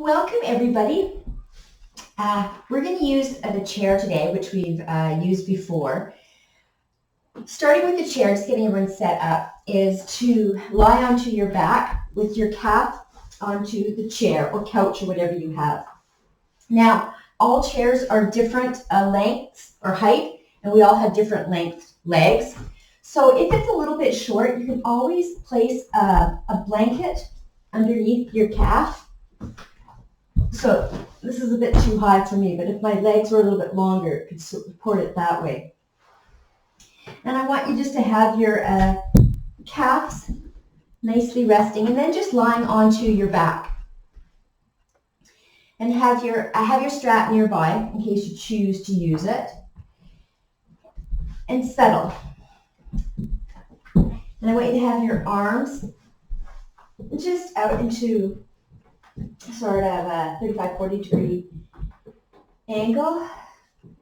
Welcome everybody. We're going to use the chair today, which we've used before. Starting with the chair, just getting everyone set up, is to lie onto your back with your calf onto the chair or couch or whatever you have. Now, all chairs are different lengths or height, and we all have different length legs. So if it's a little bit short, you can always place a blanket underneath your calf. So this is a bit too high for me, but if my legs were a little bit longer, it could support it that way. And I want you just to have your calves nicely resting and then just lying onto your back. And have your strap nearby in case you choose to use it. And settle. And I want you to have your arms just out into sort of a 35-40 degree angle,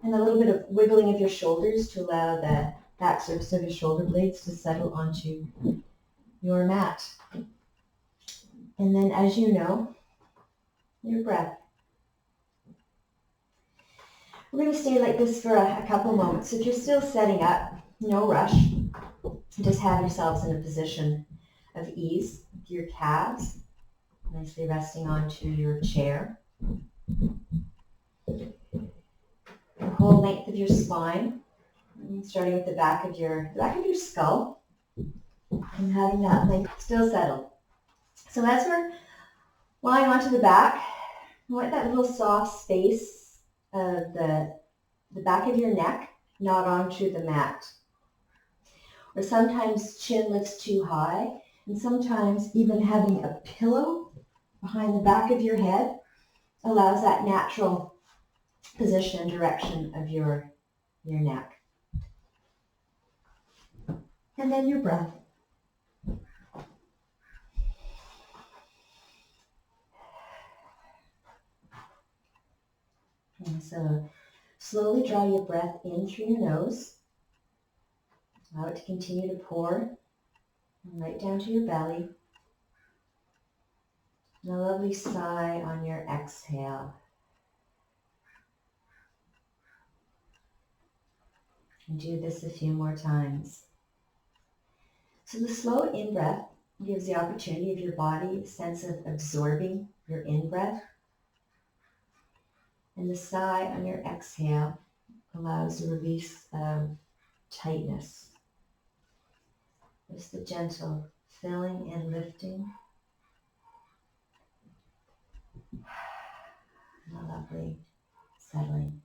and a little bit of wiggling of your shoulders to allow the back surface of your shoulder blades to settle onto your mat. And then, as you know, your breath. We're going to stay like this for a couple moments. So if you're still setting up, no rush. Just have yourselves in a position of ease with your calves nicely resting onto your chair. The whole length of your spine, starting with the back of your skull, and having that length still settled. So as we're lying onto the back, I want that little soft space of the back of your neck not onto the mat. Or sometimes chin lifts too high, and sometimes even having a pillow behind the back of your head allows that natural position and direction of your neck. And then your breath. And so slowly draw your breath in through your nose. Allow it to continue to pour right down to your belly. And a lovely sigh on your exhale. And do this a few more times. So the slow in-breath gives the opportunity of your body a sense of absorbing your in-breath. And the sigh on your exhale allows the release of tightness. Just the gentle filling and lifting. And a lovely settling.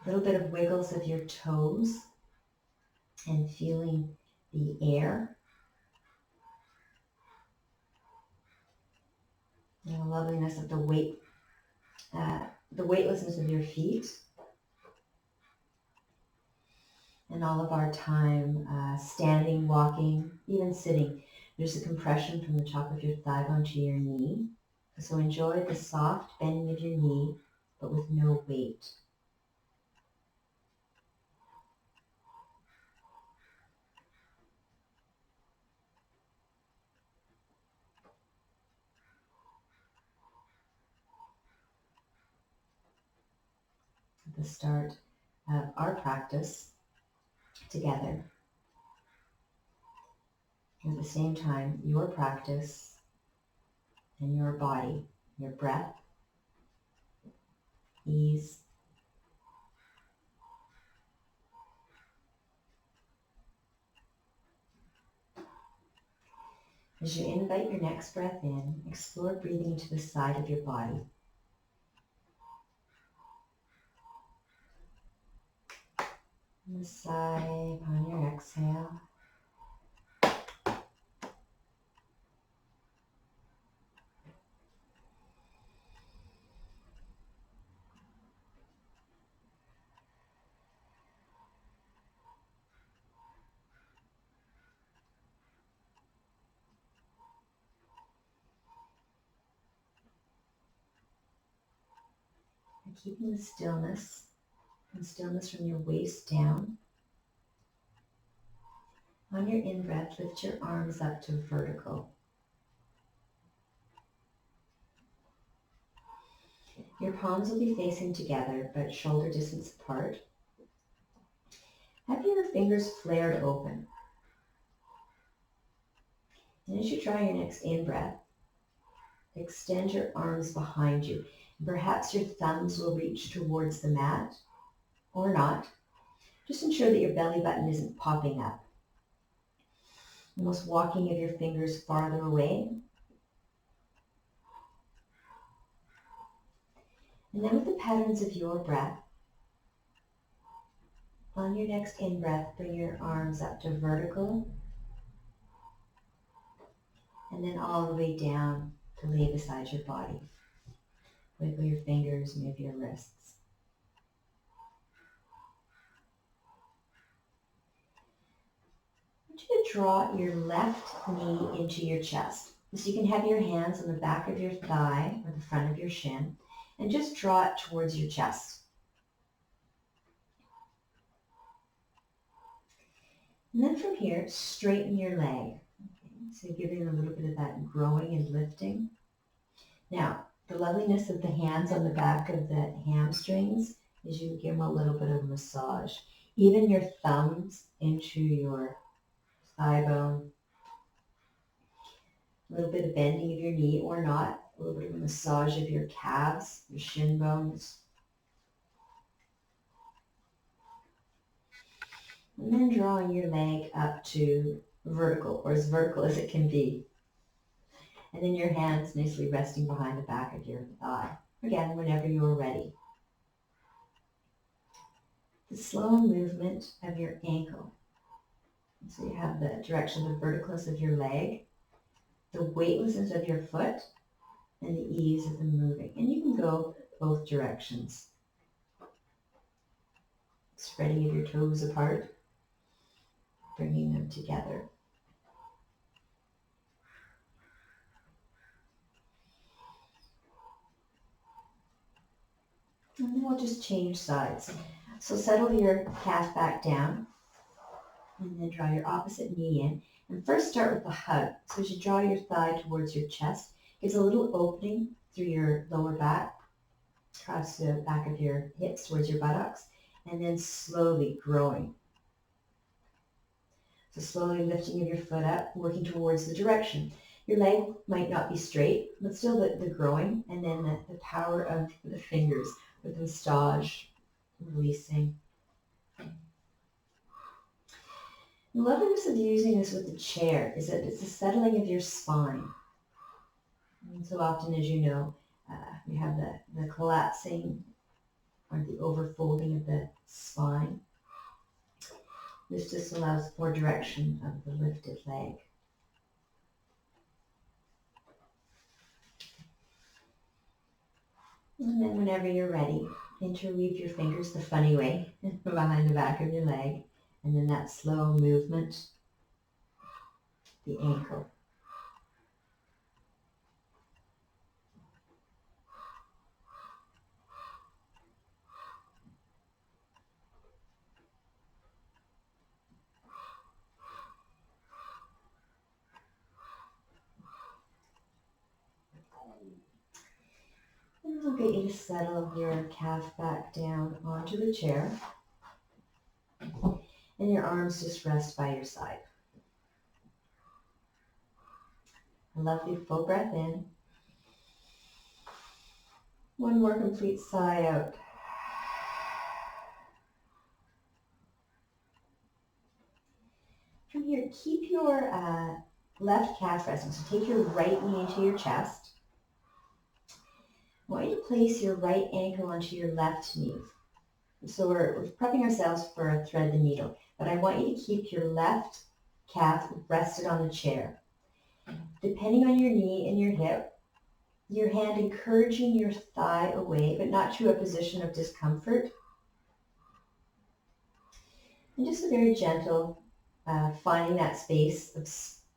A little bit of wiggles of your toes and feeling the air. And the loveliness of the weightlessness of your feet. And all of our time standing, walking, even sitting. There's a compression from the top of your thigh bone to your knee. So enjoy the soft bending of your knee, but with no weight. At the start of our practice together, at the same time, your practice and your body, your breath, ease, as you invite your next breath in, explore breathing into the side of your body. And the sigh on your exhale. And keeping the stillness, and stillness from your waist down. On your in-breath, lift your arms up to vertical. Your palms will be facing together, but shoulder distance apart. Have your fingers flared open. And as you try your next in-breath, extend your arms behind you. Perhaps your thumbs will reach towards the mat, or not. Just ensure that your belly button isn't popping up. Almost walking of your fingers farther away. And then with the patterns of your breath, on your next in-breath, bring your arms up to vertical, and then all the way down to lay beside your body. Wiggle your fingers, move your wrists. I want you to draw your left knee into your chest. So you can have your hands on the back of your thigh or the front of your shin, and just draw it towards your chest. And then from here, straighten your leg. Okay, so giving a little bit of that growing and lifting. Now, the loveliness of the hands on the back of the hamstrings is you give them a little bit of a massage. Even your thumbs into your thigh bone. A little bit of bending of your knee or not. A little bit of a massage of your calves, your shin bones. And then drawing your leg up to vertical, or as vertical as it can be. And then your hands nicely resting behind the back of your thigh. Again, whenever you're ready. The slow movement of your ankle. So you have the direction, the verticalness of your leg, the weightlessness of your foot, and the ease of the moving. And you can go both directions. Spreading of your toes apart, bringing them together. And then we'll just change sides. So settle your calf back down, and then draw your opposite knee in. And first start with the hug. So as you draw your thigh towards your chest, gives a little opening through your lower back, across the back of your hips towards your buttocks, and then slowly growing. So slowly lifting of your foot up, working towards the direction. Your leg might not be straight, but still the growing, and then the power of the fingers with massage, releasing. The loveliness of using this with the chair is that it's the settling of your spine. And so often, as you know, we have the collapsing or the overfolding of the spine. This just allows more direction of the lifted leg. And then whenever you're ready, interweave your fingers the funny way behind the back of your leg. And then that slow movement, the ankle. And we'll get you to settle your calf back down onto the chair. And your arms just rest by your side. A lovely full breath in. One more complete sigh out. From here, keep your left calf resting. So take your right knee into your chest. I want you to place your right ankle onto your left knee. So we're prepping ourselves for a thread the needle, but I want you to keep your left calf rested on the chair. Depending on your knee and your hip, your hand encouraging your thigh away, but not to a position of discomfort. And just a very gentle, finding that space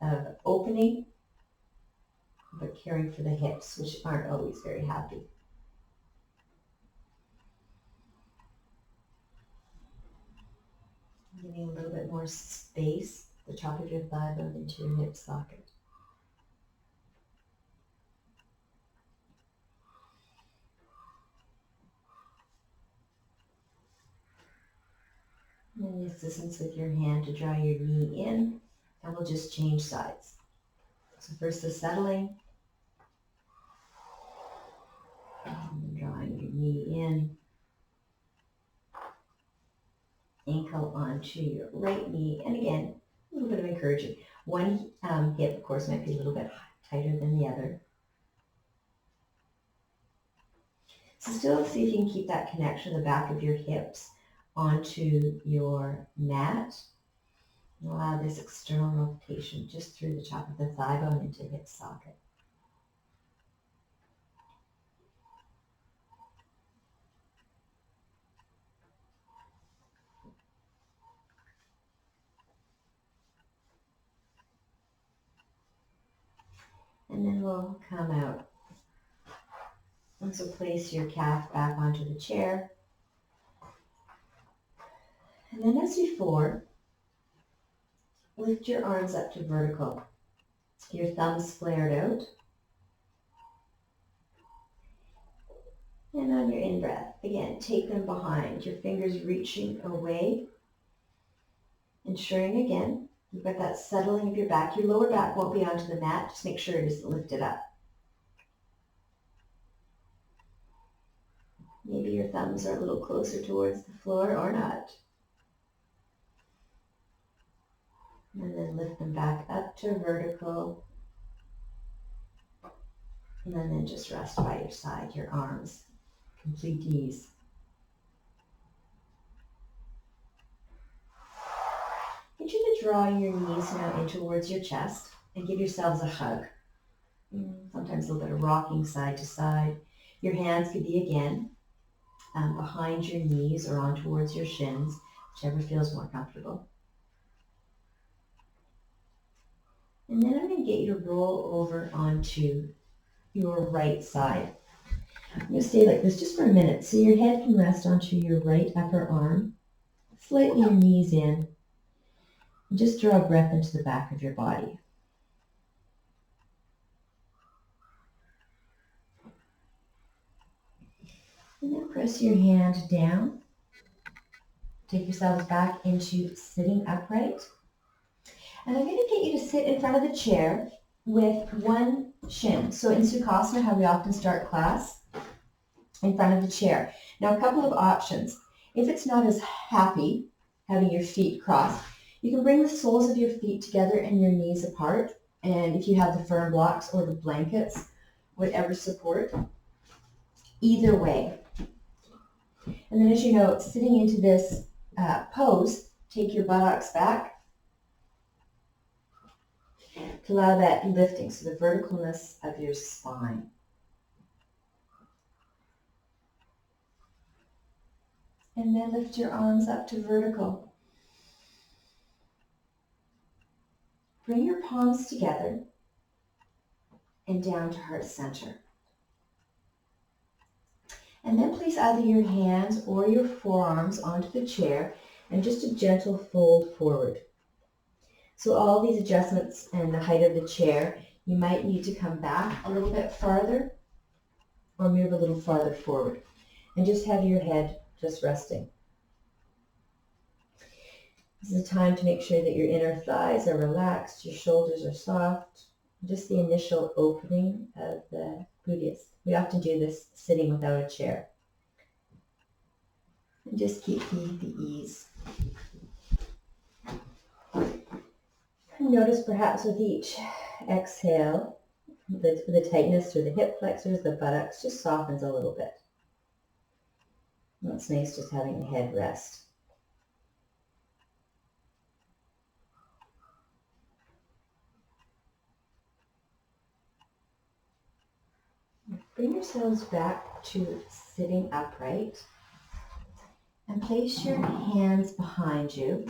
of opening, but caring for the hips, which aren't always very happy. Giving a little bit more space the top of your thigh bone into your hip socket. And the assistance with your hand to draw your knee in, and we'll just change sides. So first the settling, and drawing your knee in, ankle onto your right knee, and again, a little bit of encouragement. One hip, of course, might be a little bit tighter than the other. So still see if you can keep that connection to the back of your hips onto your mat. And allow this external rotation just through the top of the thigh bone into the hip socket. And then we'll come out. And so place your calf back onto the chair. And then as before, lift your arms up to vertical. Your thumbs flared out. And on your in-breath, again, take them behind. Your fingers reaching away. Ensuring again, you've got that settling of your back. Your lower back won't be onto the mat. Just make sure it is lifted up. Maybe your thumbs are a little closer towards the floor or not. And then lift them back up to vertical. And then just rest by your side, your arms. Complete ease. Get you to draw your knees now in towards your chest and give yourselves a hug. Sometimes a little bit of rocking side to side. Your hands could be again behind your knees or on towards your shins, whichever feels more comfortable. And then I'm going to get you to roll over onto your right side. I'm going to stay like this just for a minute. So your head can rest onto your right upper arm. Slightly your knees in. And just draw a breath into the back of your body. And then press your hand down. Take yourselves back into sitting upright. And I'm going to get you to sit in front of the chair with one shin. So in Sukhasana, how we often start class, in front of the chair. Now a couple of options. If it's not as happy having your feet crossed, you can bring the soles of your feet together and your knees apart. And if you have the firm blocks or the blankets, whatever support, either way. And then as you know, sitting into this pose, take your buttocks back to allow that lifting, so the verticalness of your spine. And then lift your arms up to vertical. Bring your palms together and down to heart center. And then place either your hands or your forearms onto the chair and just a gentle fold forward. So all these adjustments and the height of the chair, you might need to come back a little bit farther or move a little farther forward. And just have your head just resting. This is a time to make sure that your inner thighs are relaxed, your shoulders are soft, just the initial opening of the Buddhist. We often do this sitting without a chair. And just keep the ease. Notice perhaps with each exhale, the tightness through the hip flexors, the buttocks just softens a little bit. And it's nice just having the head rest. Bring yourselves back to sitting upright and place your hands behind you.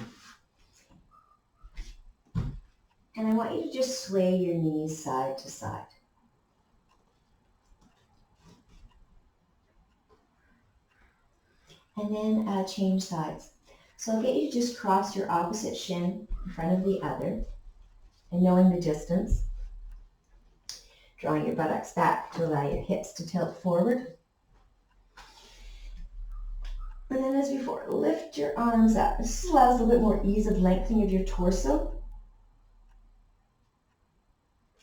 And I want you to just sway your knees side to side. And then change sides. So I'll get you to just cross your opposite shin in front of the other, and knowing the distance, drawing your buttocks back to allow your hips to tilt forward. And then as before, lift your arms up. This allows a little bit more ease of lengthening of your torso.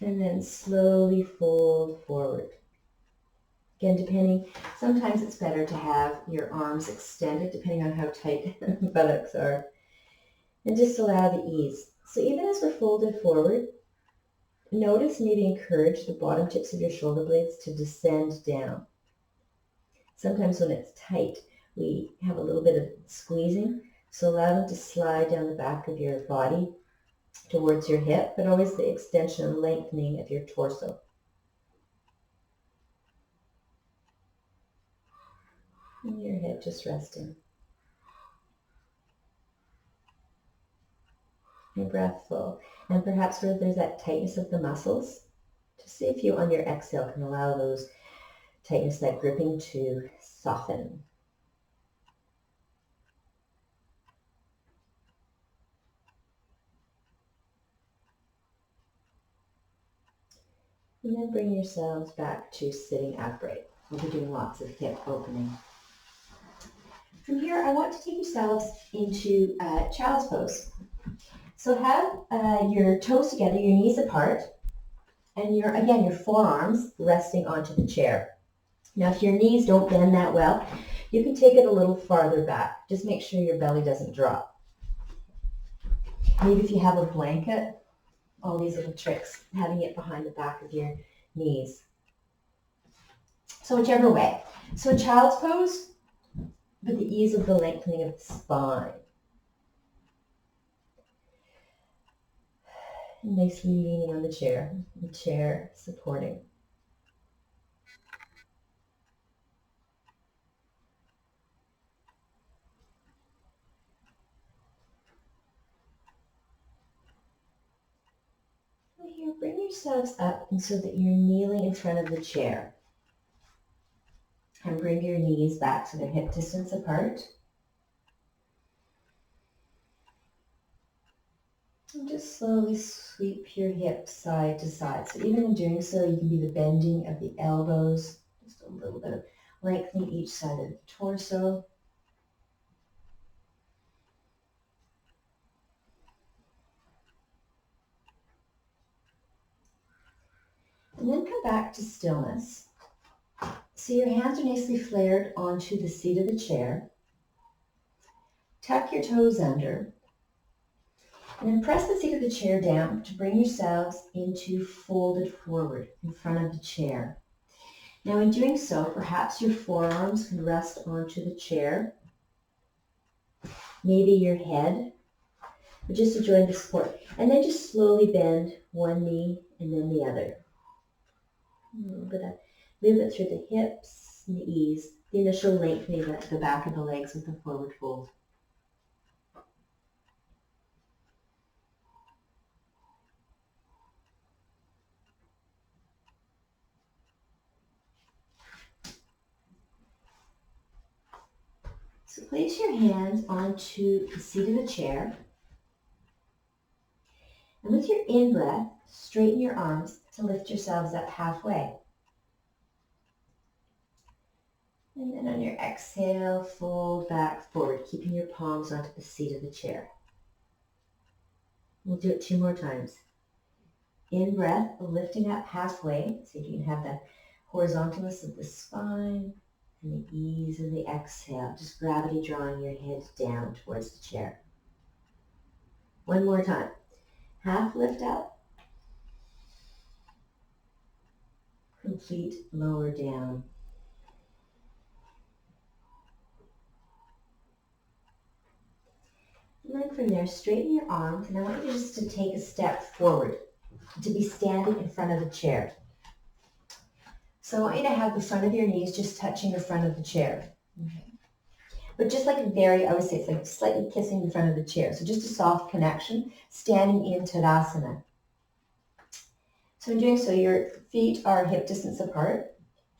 And then slowly fold forward. Again, depending, sometimes it's better to have your arms extended depending on how tight the buttocks are. And just allow the ease. So even as we're folded forward, notice, maybe encourage the bottom tips of your shoulder blades to descend down. Sometimes when it's tight, we have a little bit of squeezing, so allow them to slide down the back of your body towards your hip, but always the extension and lengthening of your torso. And your head just resting. Your breath full. And perhaps where there's that tightness of the muscles, just see if you on your exhale can allow those tightness, that gripping to soften. And then bring yourselves back to sitting upright. We'll be doing lots of hip opening. From here, I want to take yourselves into child's pose. So have your toes together, your knees apart, and your forearms resting onto the chair. Now, if your knees don't bend that well, you can take it a little farther back. Just make sure your belly doesn't drop. Maybe if you have a blanket, all these little tricks, having it behind the back of your knees. So whichever way. So child's pose, but the ease of the lengthening of the spine. Nicely leaning on the chair supporting. And here, bring yourselves up and so that you're kneeling in front of the chair. And bring your knees back so they're hip distance apart. And just slowly sweep your hips side to side. So even in doing so, you can do the bending of the elbows, just a little bit of lengthening each side of the torso. And then come back to stillness. So your hands are nicely flared onto the seat of the chair. Tuck your toes under. And then press the seat of the chair down to bring yourselves into folded forward in front of the chair. Now in doing so, perhaps your forearms can rest onto the chair. Maybe your head, but just to join the support. And then just slowly bend one knee and then the other. A little bit of movement through the hips and the ease. The initial lengthening at the back of the legs with the forward fold. So place your hands onto the seat of the chair. And with your in-breath, straighten your arms to lift yourselves up halfway. And then on your exhale, fold back forward, keeping your palms onto the seat of the chair. We'll do it 2 more times. In-breath, lifting up halfway, so you can have the horizontalness of the spine. And the ease of the exhale, just gravity drawing your head down towards the chair. 1 more time. Half lift up. Complete lower down. And then from there, straighten your arms, and I want you just to take a step forward, to be standing in front of the chair. So I want you to have the front of your knees just touching the front of the chair. Okay. But just like I would say it's like slightly kissing the front of the chair. So just a soft connection, standing in Tadasana. So in doing so, your feet are hip distance apart,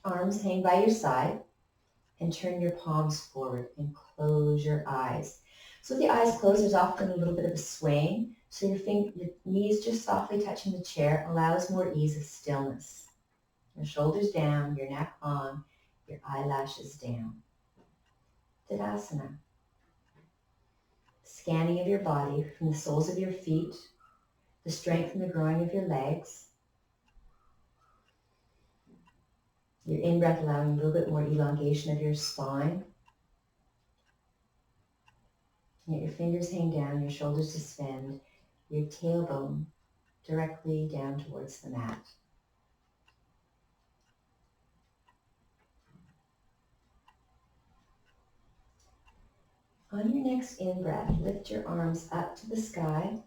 arms hang by your side, and turn your palms forward and close your eyes. So with the eyes closed, there's often a little bit of a swaying. So your knees just softly touching the chair allows more ease of stillness. Your shoulders down, your neck long, your eyelashes down. Tadasana. Scanning of your body from the soles of your feet, the strength and the growing of your legs. Your in-breath allowing a little bit more elongation of your spine. Let your fingers hang down, your shoulders suspend, your tailbone directly down towards the mat. On your next in-breath, lift your arms up to the sky.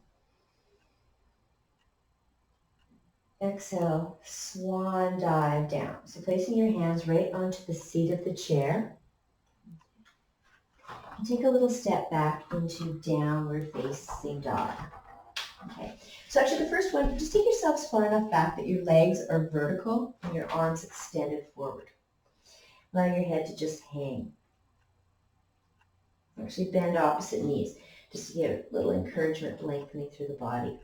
Exhale, swan dive down. So placing your hands right onto the seat of the chair. And take a little step back into downward facing dog. Okay, so actually the first one, just take yourselves far enough back that your legs are vertical and your arms extended forward. Allow your head to just hang. Actually bend opposite knees, just to give a little encouragement, lengthening through the body.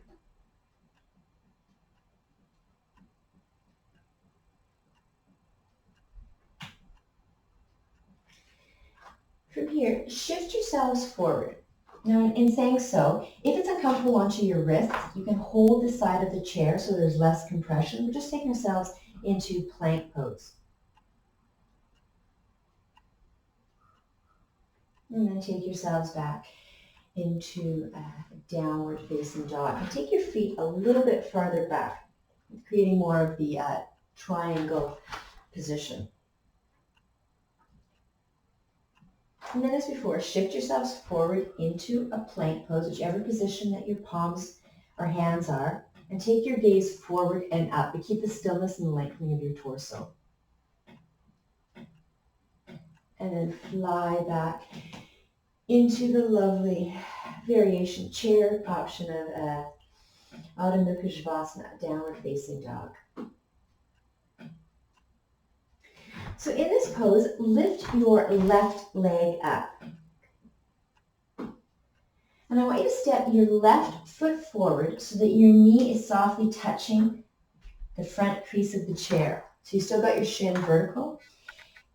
From here, shift yourselves forward. Now, in saying so, if it's uncomfortable onto your wrists, you can hold the side of the chair so there's less compression. We're just taking ourselves into plank pose. And then take yourselves back into downward facing dog. And take your feet a little bit farther back, creating more of the triangle position. And then as before, shift yourselves forward into a plank pose, whichever position that your palms or hands are, and take your gaze forward and up, but keep the stillness and the lengthening of your torso. And then fly back into the lovely variation chair option of Adho Mukha Svanasana, downward facing dog. So in this pose, lift your left leg up. And I want you to step your left foot forward so that your knee is softly touching the front crease of the chair. So you still got your shin vertical.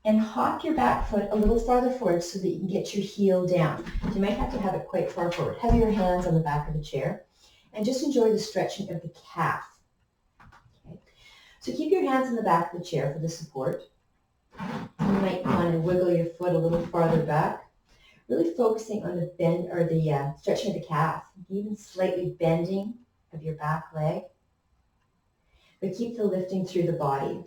And hop your back foot a little farther forward so that you can get your heel down. So you might have to have it quite far forward. Have your hands on the back of the chair. And just enjoy the stretching of the calf. Okay. So keep your hands on the back of the chair for the support. You might want to wiggle your foot a little farther back, really focusing on the bend or the stretching of the calf, even slightly bending of your back leg, but keep the lifting through the body.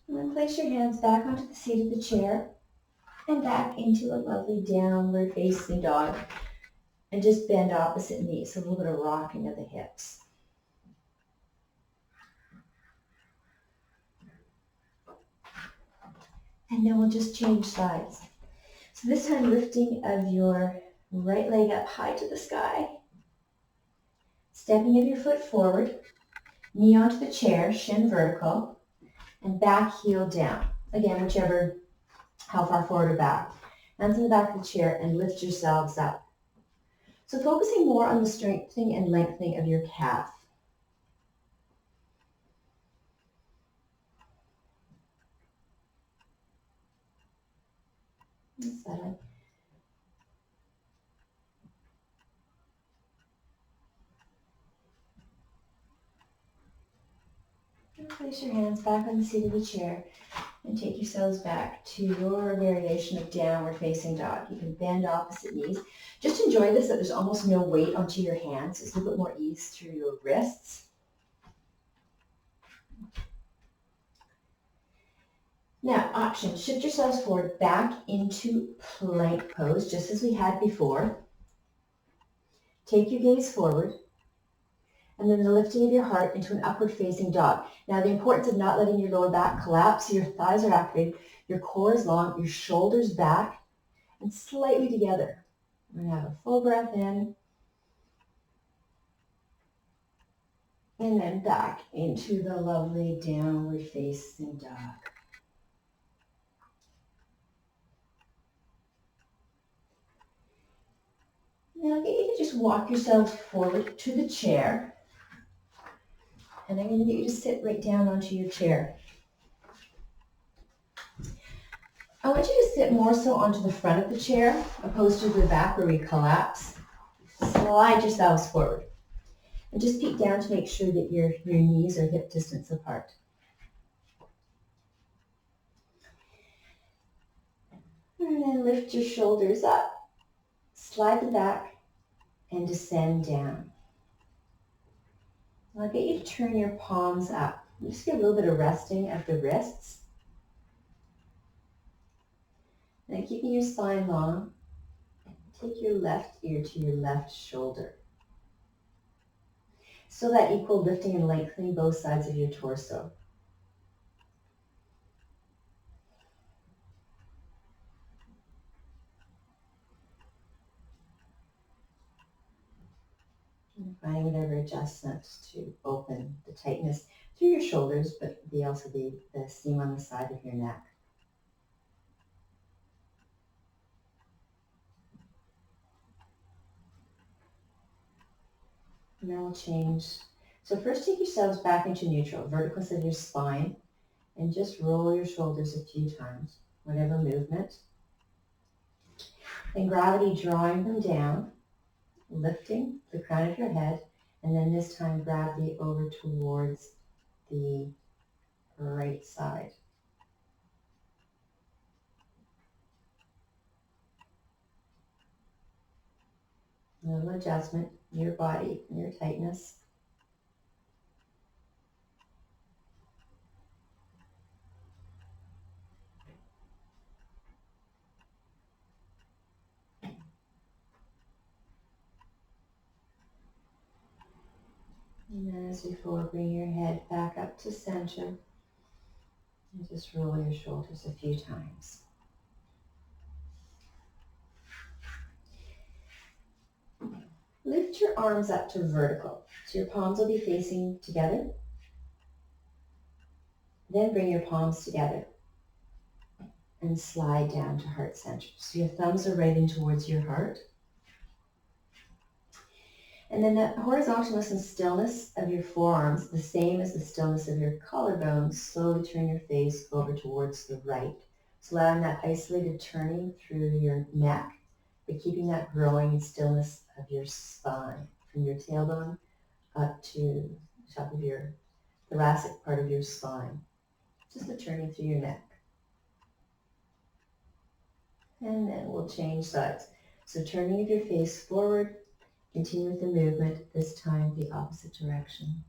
And then place your hands back onto the seat of the chair and back into a lovely downward facing dog. And just bend opposite knees, so a little bit of rocking of the hips. And then we'll just change sides. So this time lifting of your right leg up high to the sky. Stepping of your foot forward, knee onto the chair, shin vertical, and back heel down. Again, how far forward or back. Hands on the back of the chair and lift yourselves up. So focusing more on the strengthening and lengthening of your calf. Settling. And place your hands back on the seat of the chair and take yourselves back to your variation of downward facing dog. You can bend opposite knees. Just enjoy this, that there's almost no weight onto your hands. It's a little bit more ease through your wrists. Now, option, shift yourselves forward back into plank pose, just as we had before. Take your gaze forward, and then the lifting of your heart into an upward facing dog. Now, the importance of not letting your lower back collapse, so your thighs are activated, your core is long, your shoulders back, and slightly together. We're going to have a full breath in. And then back into the lovely downward facing dog. Now get you to just walk yourself forward to the chair. And I'm going to get you to sit right down onto your chair. I want you to sit more so onto the front of the chair, opposed to the back where we collapse. Slide yourselves forward. And just peek down to make sure that your knees are hip distance apart. And then lift your shoulders up, slide them back, and descend down. I'll get you to turn your palms up. Just get a little bit of resting at the wrists. And then keeping your spine long, take your left ear to your left shoulder. So that equal lifting and lengthening both sides of your torso. And finding whatever adjustment to open the tightness through your shoulders, but also the seam on the side of your neck. And then we'll change. So first take yourselves back into neutral, verticals of your spine, and just roll your shoulders a few times, whatever movement. Then gravity drawing them down, lifting the crown of your head, and then this time gravity over towards the right side. A little adjustment, your body, your tightness. And then as before, bring your head back up to center and just roll your shoulders a few times. Lift your arms up to vertical. So your palms will be facing together. Then bring your palms together and slide down to heart center. So your thumbs are right in towards your heart. And then that horizontalness and stillness of your forearms, the same as the stillness of your collarbones, slowly turn your face over towards the right. So allowing that isolated turning through your neck, but keeping that growing stillness of your spine, from your tailbone up to the top of your thoracic part of your spine. Just the turning through your neck. And then we'll change sides. So turning of your face forward, continue with the movement, this time the opposite direction.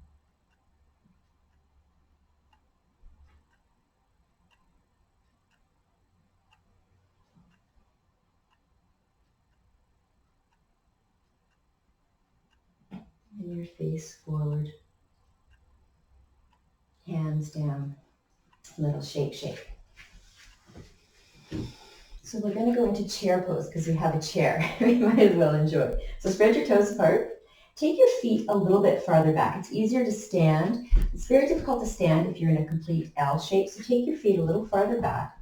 And your face forward, hands down, little shake, shake. So we're going to go into chair pose because we have a chair. We might as well enjoy. So spread your toes apart. Take your feet a little bit farther back. It's easier to stand. It's very difficult to stand if you're in a complete L shape. So take your feet a little farther back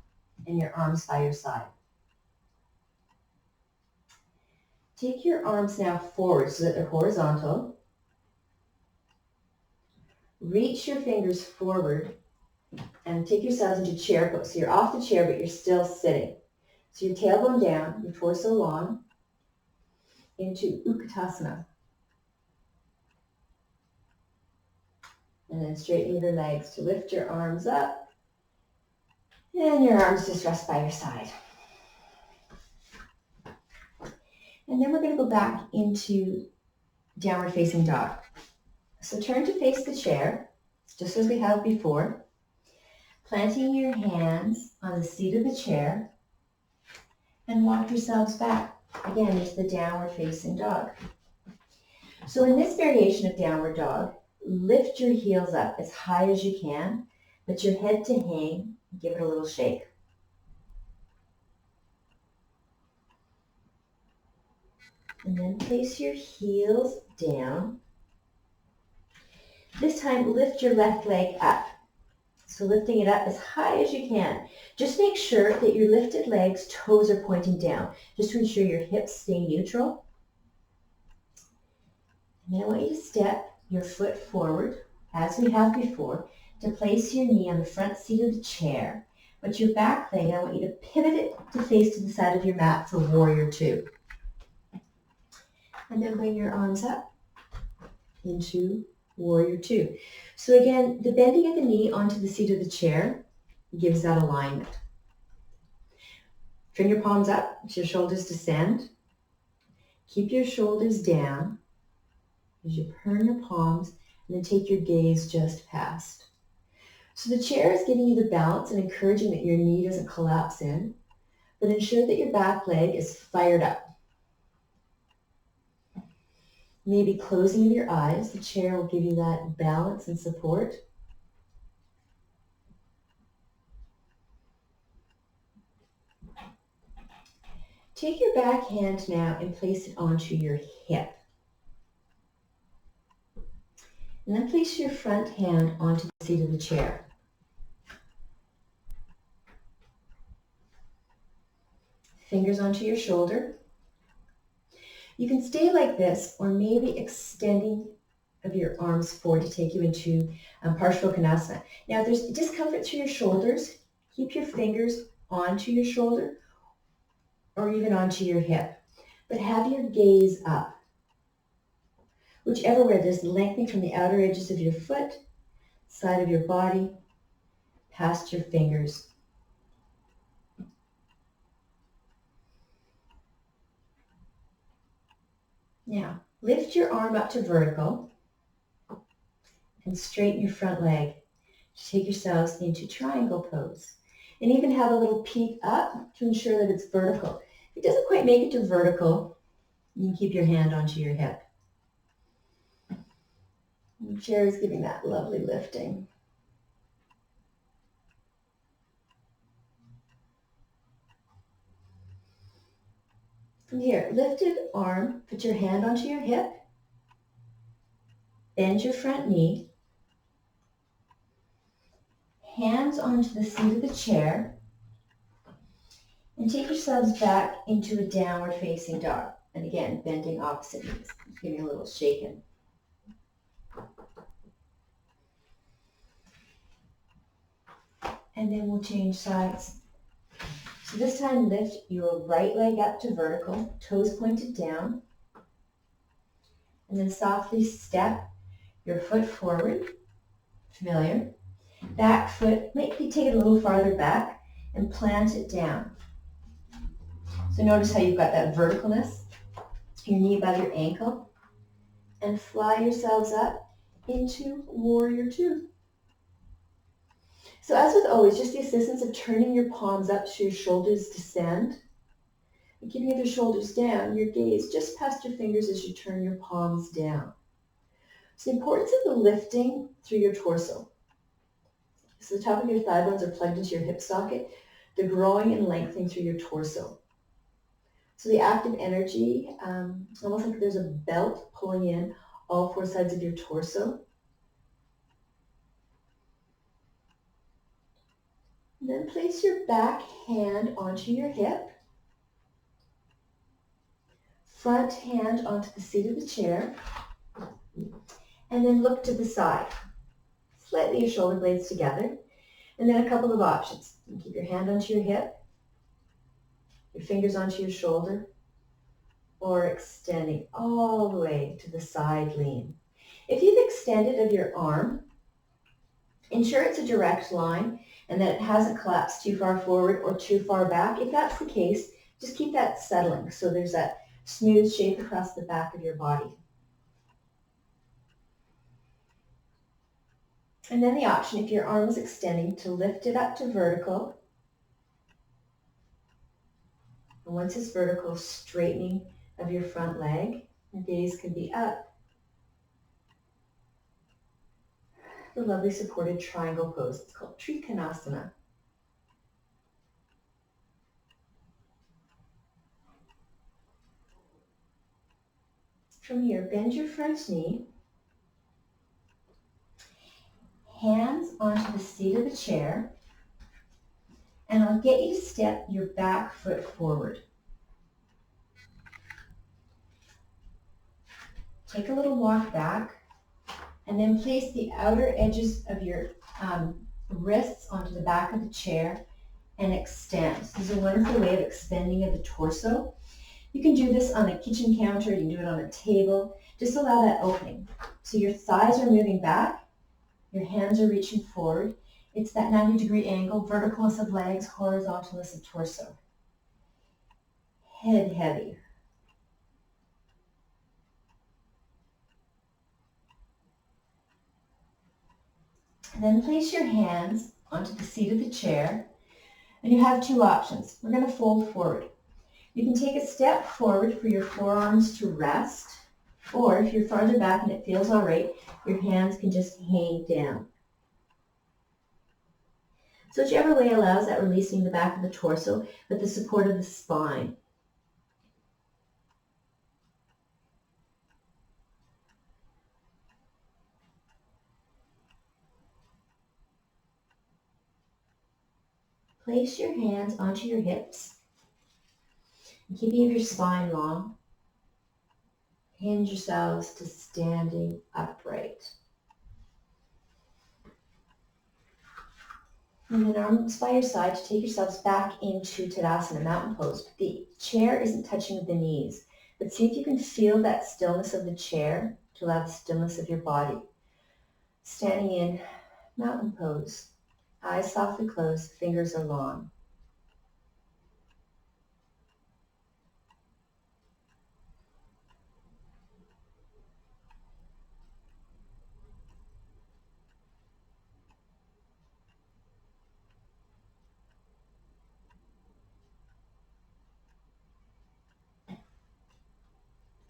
and your arms by your side. Take your arms now forward so that they're horizontal. Reach your fingers forward and take yourselves into chair pose. So you're off the chair, but you're still sitting. So your tailbone down, your torso long, into Utkatasana. And then straighten your legs to lift your arms up. And your arms just rest by your side. And then we're going to go back into downward facing dog. So turn to face the chair, just as we have before. Planting your hands on the seat of the chair. And walk yourselves back, again, into the downward facing dog. So in this variation of downward dog, lift your heels up as high as you can, but your head to hang, give it a little shake. And then place your heels down. This time, lift your left leg up. So lifting it up as high as you can. Just make sure that your lifted legs, toes are pointing down, just to ensure your hips stay neutral. And then I want you to step your foot forward, as we have before, to place your knee on the front seat of the chair. But your back leg, I want you to pivot it to face to the side of your mat for Warrior Two. And then bring your arms up into Warrior Two. So again, the bending of the knee onto the seat of the chair gives that alignment. Turn your palms up as your shoulders descend. Keep your shoulders down as you turn your palms and then take your gaze just past. So the chair is giving you the balance and encouraging that your knee doesn't collapse in, but ensure that your back leg is fired up. Maybe closing of your eyes, the chair will give you that balance and support. Take your back hand now and place it onto your hip. And then place your front hand onto the seat of the chair. Fingers onto your shoulder. You can stay like this or maybe extending of your arms forward to take you into Parsvakonasana. Now if there's discomfort through your shoulders, keep your fingers onto your shoulder or even onto your hip, but have your gaze up. Whichever way, there's lengthening from the outer edges of your foot, side of your body, past your fingers. Now, lift your arm up to vertical and straighten your front leg to take yourselves into triangle pose. And even have a little peek up to ensure that it's vertical. If it doesn't quite make it to vertical, you can keep your hand onto your hip. The chair is giving that lovely lifting. From here, lifted arm, put your hand onto your hip, bend your front knee, hands onto the seat of the chair, and take yourselves back into a downward facing dog. And again, bending opposite knees. Just give me a little shaken. And then we'll change sides. So this time lift your right leg up to vertical, toes pointed down. And then softly step your foot forward, familiar. Back foot, maybe take it a little farther back and plant it down. So notice how you've got that verticalness, your knee above your ankle, and fly yourselves up into Warrior Two. So as with always, just the assistance of turning your palms up so your shoulders descend. And keeping your shoulders down, your gaze just past your fingers as you turn your palms down. So the importance of the lifting through your torso. So the top of your thigh bones are plugged into your hip socket. They're growing and lengthening through your torso. So the active energy, almost like there's a belt pulling in all four sides of your torso. And then place your back hand onto your hip. Front hand onto the seat of the chair. And then look to the side. Slightly your shoulder blades together. And then a couple of options. You can keep your hand onto your hip, your fingers onto your shoulder, or extending all the way to the side lean. If you've extended of your arm, ensure it's a direct line and that it hasn't collapsed too far forward or too far back. If that's the case, just keep that settling so there's that smooth shape across the back of your body. And then the option, if your arm is extending, to lift it up to vertical. And once it's vertical, straightening of your front leg. Your gaze can be up. The lovely supported triangle pose. It's called Trikonasana. From here, bend your front knee. seat of the chair, and I'll get you to step your back foot forward. Take a little walk back, and then place the outer edges of your wrists onto the back of the chair and extend. This is a wonderful way of extending of the torso. You can do this on a kitchen counter, you can do it on a table. Just allow that opening. So your thighs are moving back, your hands are reaching forward. It's that 90-degree angle, verticalness of legs, horizontalness of torso. Head heavy. And then place your hands onto the seat of the chair, and you have two options. We're going to fold forward. You can take a step forward for your forearms to rest, or if you're farther back and it feels all right, your hands can just hang down. So whichever way allows that releasing the back of the torso, but the support of the spine. Place your hands onto your hips, and keeping your spine long. Hinge yourselves to standing upright. And then arms by your side to take yourselves back into Tadasana, mountain pose. The chair isn't touching with the knees, but see if you can feel that stillness of the chair to allow the stillness of your body. Standing in mountain pose. Eyes softly closed, fingers are long.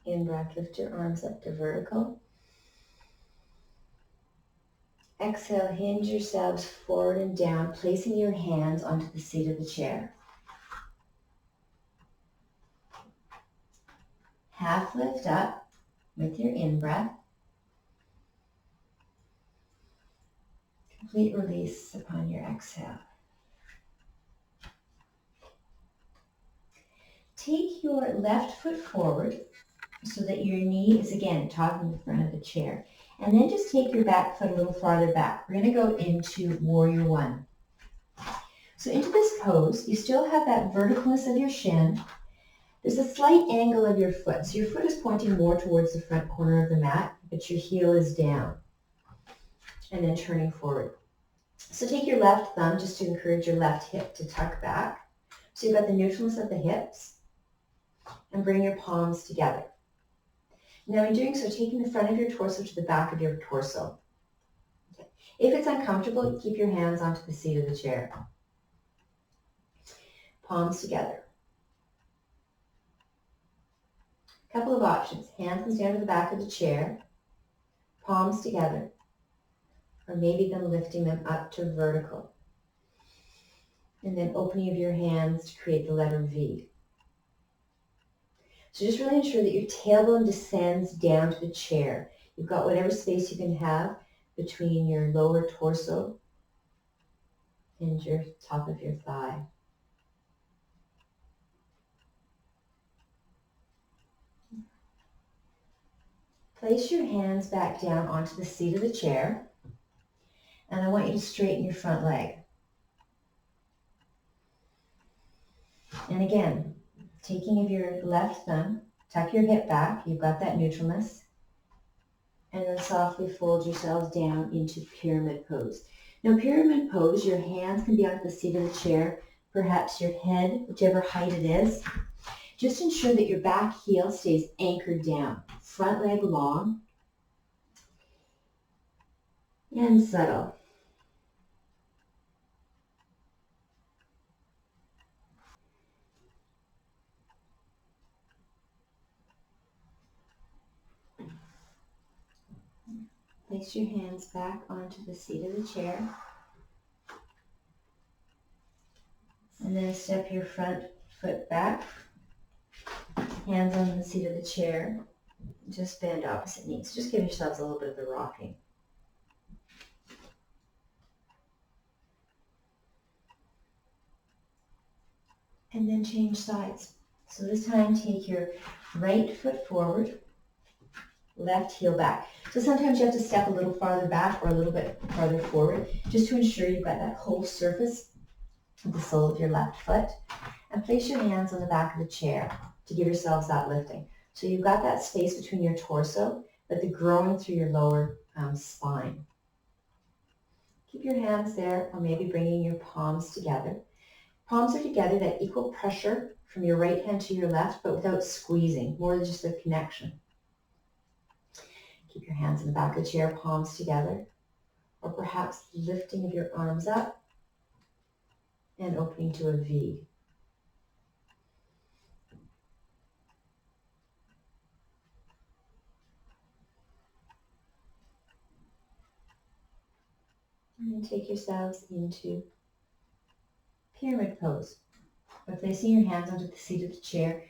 In-breath, lift your arms up to vertical. Exhale, hinge yourselves forward and down, placing your hands onto the seat of the chair. Half lift up with your in-breath. Complete release upon your exhale. Take your left foot forward so that your knee is again topping the front of the chair. And then just take your back foot a little farther back. We're going to go into Warrior One. So into this pose, you still have that verticalness of your shin. There's a slight angle of your foot. So your foot is pointing more towards the front corner of the mat, but your heel is down. And then turning forward. So take your left thumb just to encourage your left hip to tuck back. So you've got the neutralness of the hips. And bring your palms together. Now in doing so, taking the front of your torso to the back of your torso. Okay. If it's uncomfortable, keep your hands onto the seat of the chair. Palms together. A couple of options. Hands comes down to the back of the chair. Palms together. Or maybe then lifting them up to vertical. And then opening of your hands to create the letter V. So just really ensure that your tailbone descends down to the chair. You've got whatever space you can have between your lower torso and your top of your thigh. Place your hands back down onto the seat of the chair. And I want you to straighten your front leg. And again, taking of your left thumb, tuck your hip back. You've got that neutralness. And then softly fold yourselves down into pyramid pose. Now pyramid pose, your hands can be on the seat of the chair, perhaps your head, whichever height it is. Just ensure that your back heel stays anchored down. Front leg long and subtle. Place your hands back onto the seat of the chair. And then step your front foot back. Hands on the seat of the chair. Just bend opposite knees. Just give yourselves a little bit of the rocking. and then change sides. So this time take your right foot forward, left heel back. So sometimes you have to step a little farther back or a little bit farther forward just to ensure you've got that whole surface of the sole of your left foot. And place your hands on the back of the chair to give yourselves that lifting. So you've got that space between your torso, but the growing through your lower spine. Keep your hands there, or maybe bringing your palms together. Palms are together, that equal pressure from your right hand to your left, but without squeezing, more than just a connection. Keep your hands in the back of the chair, palms together, or perhaps lifting of your arms up and opening to a V. And then take yourselves into pyramid pose. By placing your hands onto the seat of the chair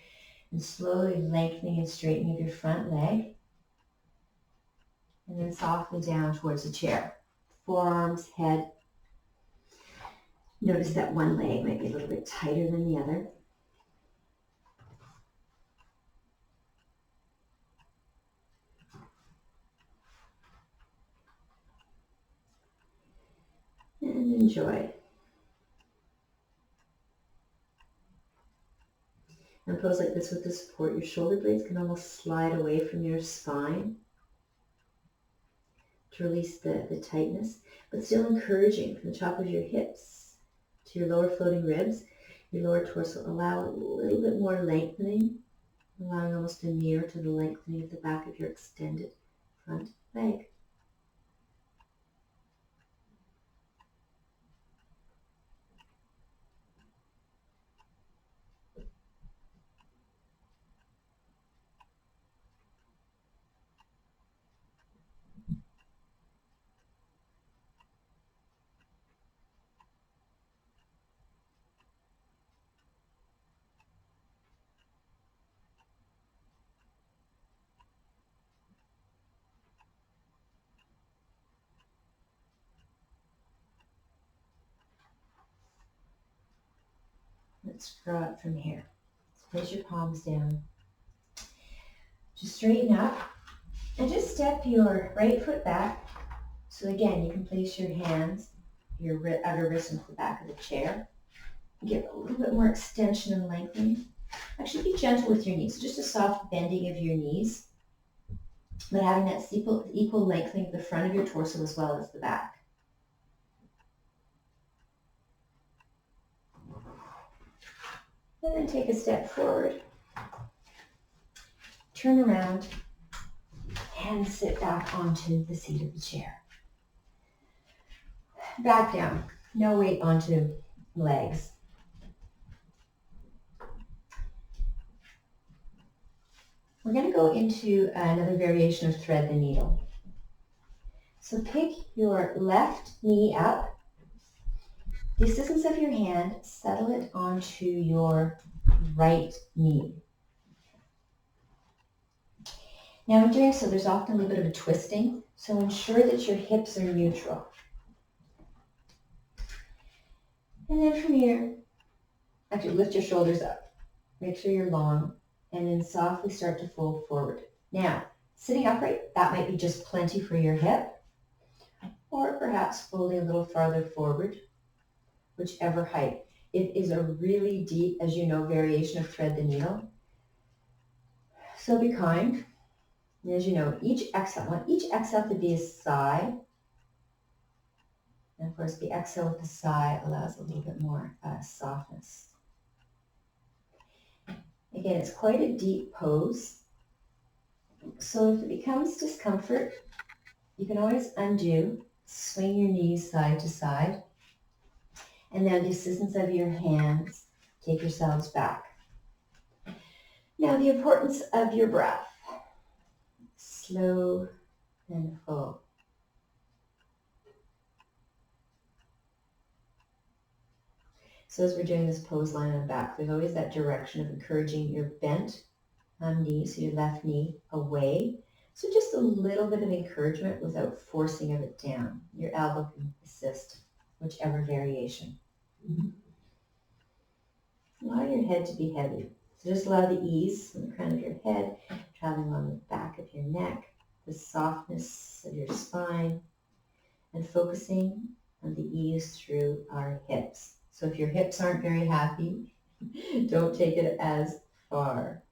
and slowly lengthening and straightening of your front leg, and then softly down towards the chair. Forearms, head. Notice that one leg might be a little bit tighter than the other. And enjoy. And pose like this with the support. Your shoulder blades can almost slide away from your spine to release the tightness, but still encouraging from the top of your hips to your lower floating ribs, your lower torso. Allow a little bit more lengthening, allowing almost a mirror to the lengthening of the back of your extended front leg. Let's grow up from here. So place your palms down. Just straighten up and just step your right foot back. So again, you can place your hands, your outer wrist into the back of the chair. Get a little bit more extension and lengthening. Actually, be gentle with your knees. So just a soft bending of your knees, but having that equal lengthening of the front of your torso as well as the back. And then take a step forward. Turn around and sit back onto the seat of the chair. Back down. No weight onto legs. We're going to go into another variation of thread the needle. So pick your left knee up. The assistance of your hand, settle it onto your right knee. Now in doing so, there's often a little bit of a twisting, so ensure that your hips are neutral. And then from here, actually lift your shoulders up. Make sure you're long, and then softly start to fold forward. Now, sitting upright, that might be just plenty for your hip, or perhaps folding a little farther forward, whichever height. It is a really deep, as you know, variation of thread the needle. So be kind. And as you know, each exhale to be a sigh. And of course, the exhale with the sigh allows a little bit more softness. Again, it's quite a deep pose. So if it becomes discomfort, you can always undo, swing your knees side to side, and then the assistance of your hands, take yourselves back. Now the importance of your breath. Slow and full. So as we're doing this pose lying on the back, there's always that direction of encouraging your bent knee, so your left knee away. So just a little bit of encouragement without forcing of it down. Your elbow can assist, whichever variation. Allow your head to be heavy. So just allow the ease from the crown of your head, traveling along the back of your neck, the softness of your spine, and focusing on the ease through our hips. So if your hips aren't very happy, don't take it as far.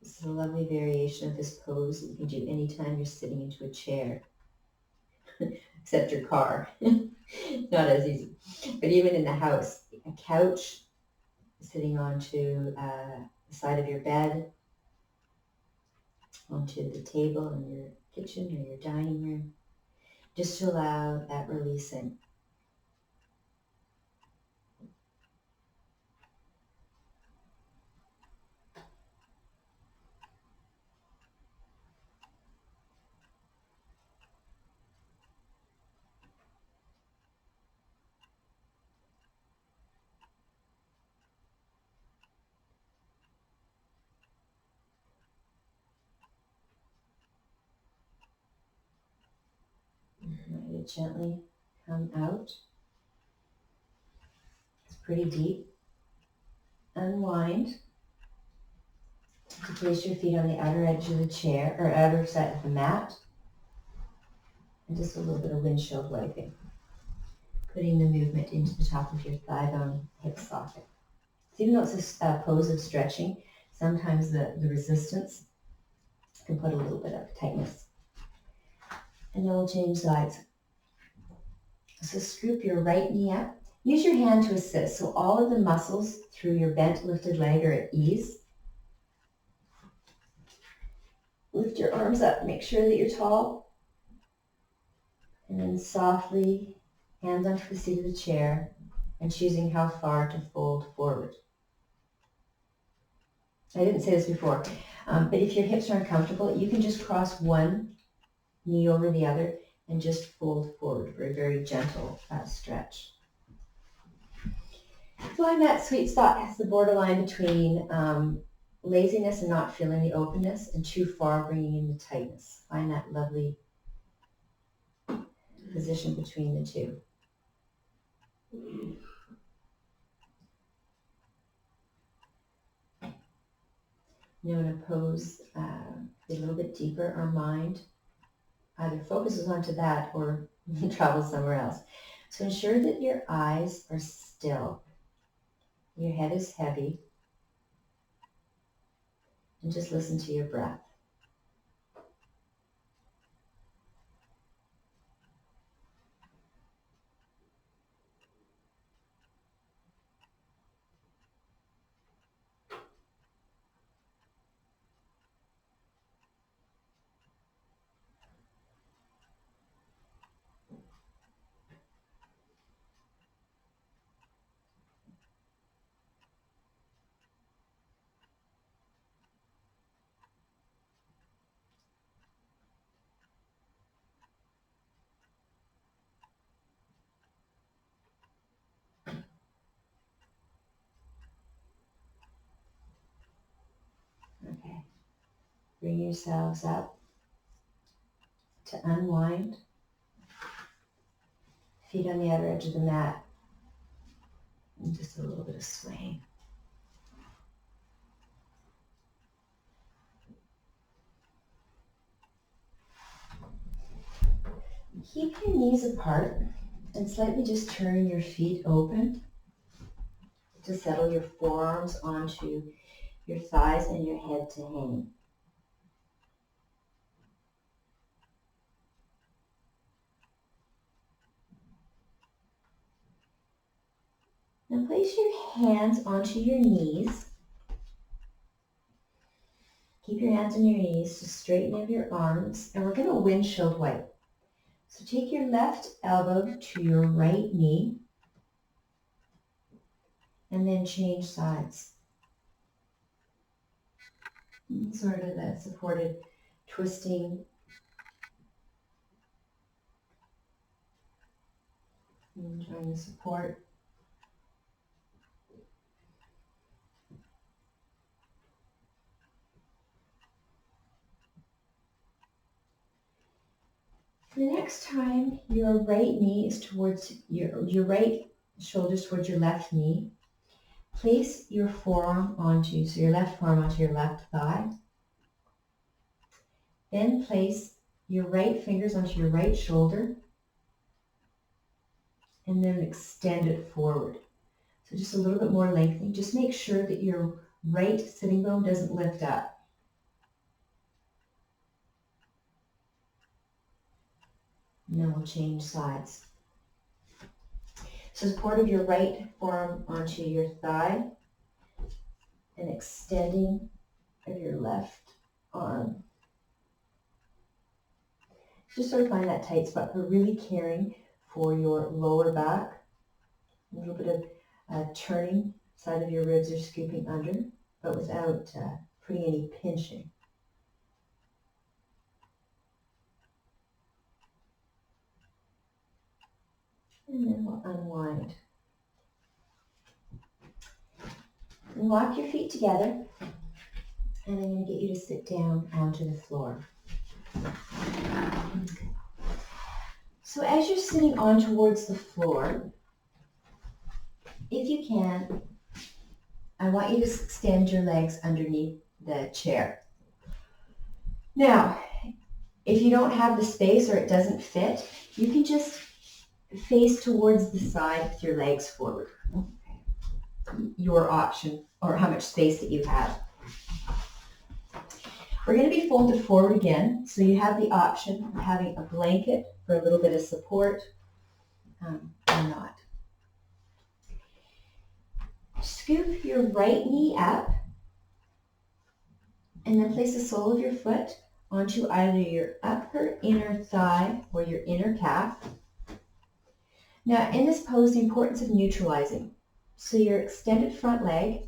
This is a lovely variation of this pose that you can do anytime you're sitting into a chair, except your car. Not as easy. But even in the house, a couch, sitting onto the side of your bed, onto the table in your kitchen or your dining room, just to allow that releasing. Let it gently come out. It's pretty deep. Unwind to place your feet on the outer edge of the chair or outer side of the mat. And just a little bit of windshield wiping. Putting the movement into the top of your thigh bone, hip socket. So even though it's a pose of stretching, sometimes the resistance can put a little bit of tightness. And then we'll change sides. So scoop your right knee up. Use your hand to assist so all of the muscles through your bent lifted leg are at ease. Lift your arms up, make sure that you're tall. And then softly, hands onto the seat of the chair and choosing how far to fold forward. I didn't say this before, but if your hips are uncomfortable, you can just cross one knee over the other and just fold forward for a very gentle stretch. Find that sweet spot as the borderline between laziness and not feeling the openness, and too far bringing in the tightness. Find that lovely position between the two. You know, in a pose, a little bit deeper, our mind either focuses onto that or travels somewhere else. So ensure that your eyes are still. Your head is heavy. And just listen to your breath. Okay. Bring yourselves up to unwind. Feet on the outer edge of the mat. And just a little bit of swaying. Keep your knees apart and slightly just turn your feet open to settle your forearms onto your thighs and your head to hang. Now place your hands onto your knees. Keep your hands on your knees to straighten up your arms, and we're going to windshield wipe. So take your left elbow to your right knee and then change sides. Sort of that supported twisting. Enjoying the support. next time your right knee is towards your right shoulder towards your left knee, place your forearm onto, so your left forearm onto your left thigh. Then place your right fingers onto your right shoulder and then extend it forward. So just a little bit more lengthening. Just make sure that your right sitting bone doesn't lift up. And then we'll change sides. So support of your right forearm onto your thigh and extending of your left arm. Just sort of find that tight spot, but really caring for your lower back. A little bit of turning, side of your ribs are scooping under, but without putting any pinching. And then we'll unwind. And walk your feet together, and I'm going to get you to sit down onto the floor. So as you're sitting on towards the floor, if you can, I want you to extend your legs underneath the chair. Now, if you don't have the space or it doesn't fit, you can just face towards the side with your legs forward. Your option, or how much space that you have. We're going to be folded forward again, so you have the option of having a blanket for a little bit of support or not. Scoop your right knee up and then place the sole of your foot onto either your upper inner thigh or your inner calf. Now in this pose, the importance of neutralizing. So your extended front leg,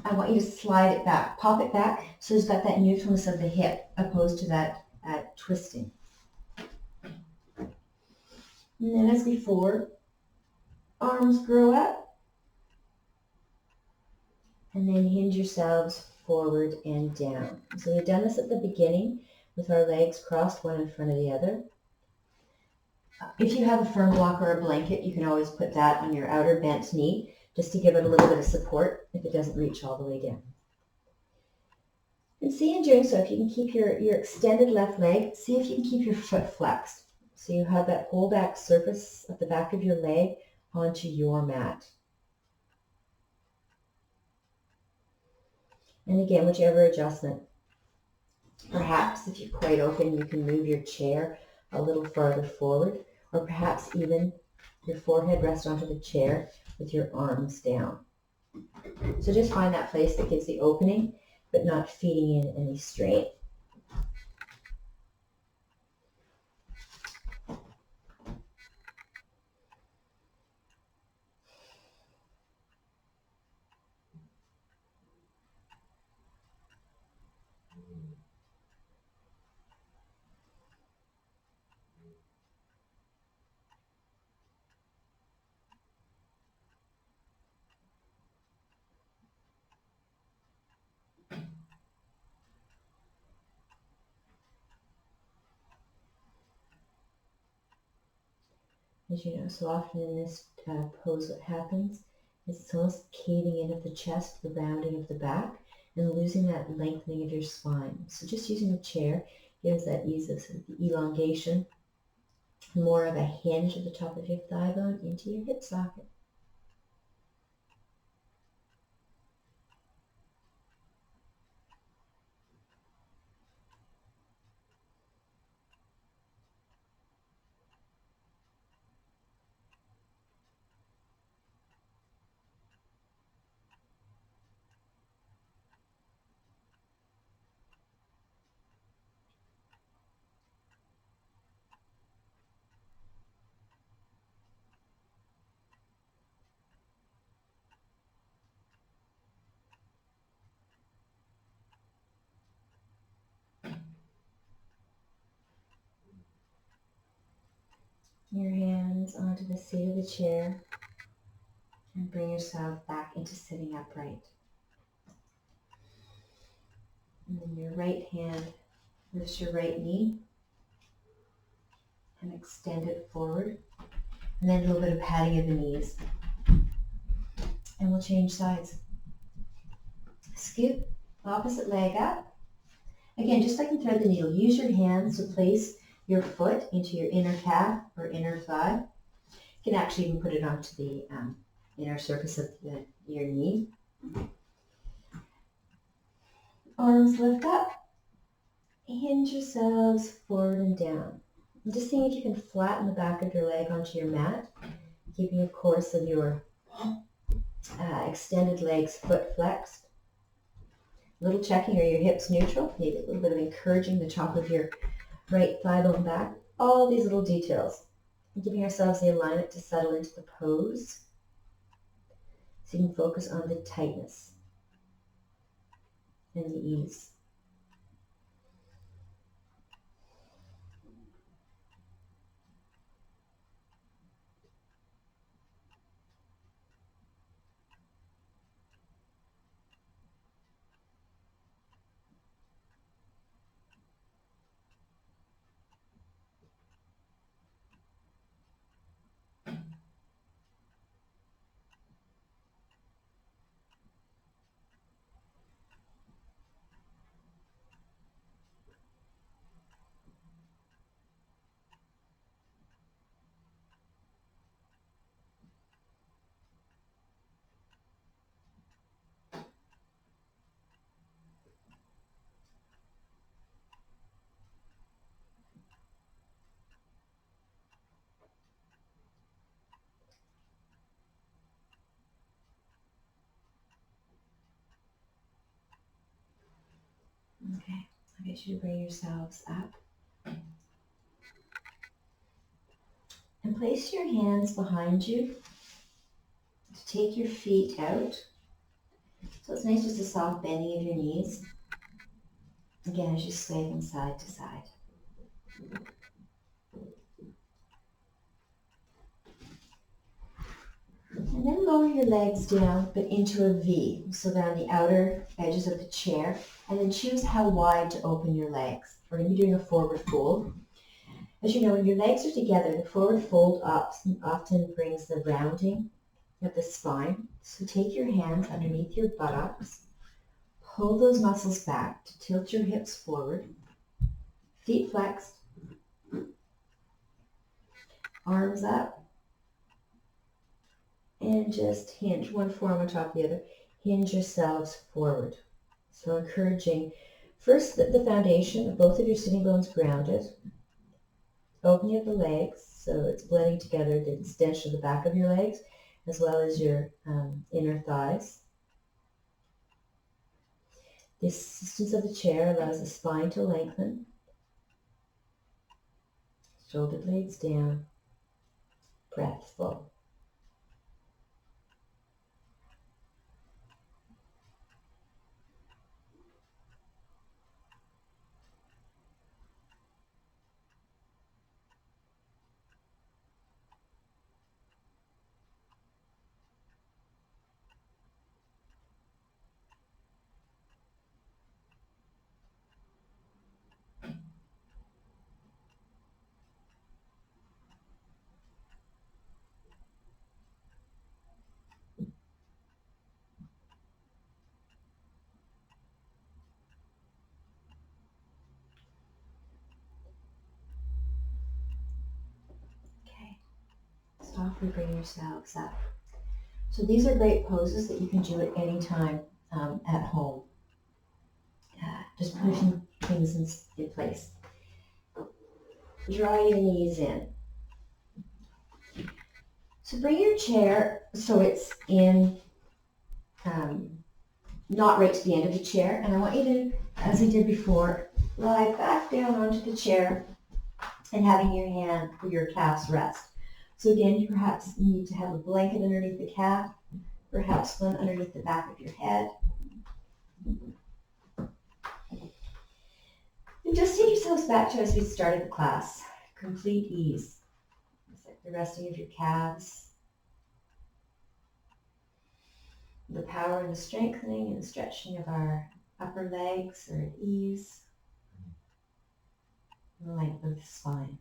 I want you to slide it back, pop it back, so it's got that neutralness of the hip opposed to that twisting. And then as before, arms grow up, and then hinge yourselves forward and down. So we've done this at the beginning with our legs crossed one in front of the other. If you have a firm block or a blanket, you can always put that on your outer bent knee just to give it a little bit of support if it doesn't reach all the way down. And see, in doing so, if you can keep your extended left leg, see if you can keep your foot flexed. So you have that whole back surface of the back of your leg onto your mat. And again, whichever adjustment. Perhaps if you're quite open, you can move your chair a little farther forward, or perhaps even your forehead rest onto the chair with your arms down. So just find that place that gives the opening, but not feeding in any strain. As you know, so often in this pose, what happens is it's almost caving in of the chest, the rounding of the back, and losing that lengthening of your spine. So just using the chair gives that ease of sort of the elongation, more of a hinge at the top of your thigh bone into your hip socket. Your hands onto the seat of the chair and bring yourself back into sitting upright. And then your right hand lifts your right knee and extend it forward. And then a little bit of patting of the knees. And we'll change sides. Scoop opposite leg up. Again, just like in thread the needle, use your hands to place your foot into your inner calf or inner thigh. You can actually even put it onto the inner surface of your knee. Arms lift up. Hinge yourselves forward and down. And just seeing if you can flatten the back of your leg onto your mat, keeping, of course, of your extended legs foot flexed. A little checking, are your hips neutral? Maybe a little bit of encouraging the top of your right thigh bone back. All these little details. Giving ourselves the alignment to settle into the pose. So you can focus on the tightness and the ease. Okay, I get you to bring yourselves up. And place your hands behind you to take your feet out. So it's nice just a soft bending of your knees. Again, as you sway from side to side. And then lower your legs down, but into a V. So they're on the outer edges of the chair. And then choose how wide to open your legs. We're going to be doing a forward fold. As you know, when your legs are together, the forward fold often brings the rounding of the spine. So take your hands underneath your buttocks. Pull those muscles back to tilt your hips forward. Feet flexed. Arms up. And just hinge, one forearm on top of the other. Hinge yourselves forward. So encouraging first the foundation of both of your sitting bones grounded. Opening of the legs, so it's blending together the extension of the back of your legs as well as your inner thighs. The assistance of the chair allows the spine to lengthen. Shoulder blades down. Breath full. Softly bring yourselves up. So these are great poses that you can do at any time at home. Just pushing things in place. Draw your knees in. So bring your chair so it's in, not right to the end of the chair. And I want you to, as I did before, lie back down onto the chair and having your hand or your calves rest. So again, you perhaps need to have a blanket underneath the calf, perhaps one underneath the back of your head. And just take yourselves back to as we started the class. Complete ease. It's like the resting of your calves. The power and the strengthening and the stretching of our upper legs are at ease. And the length of the spine.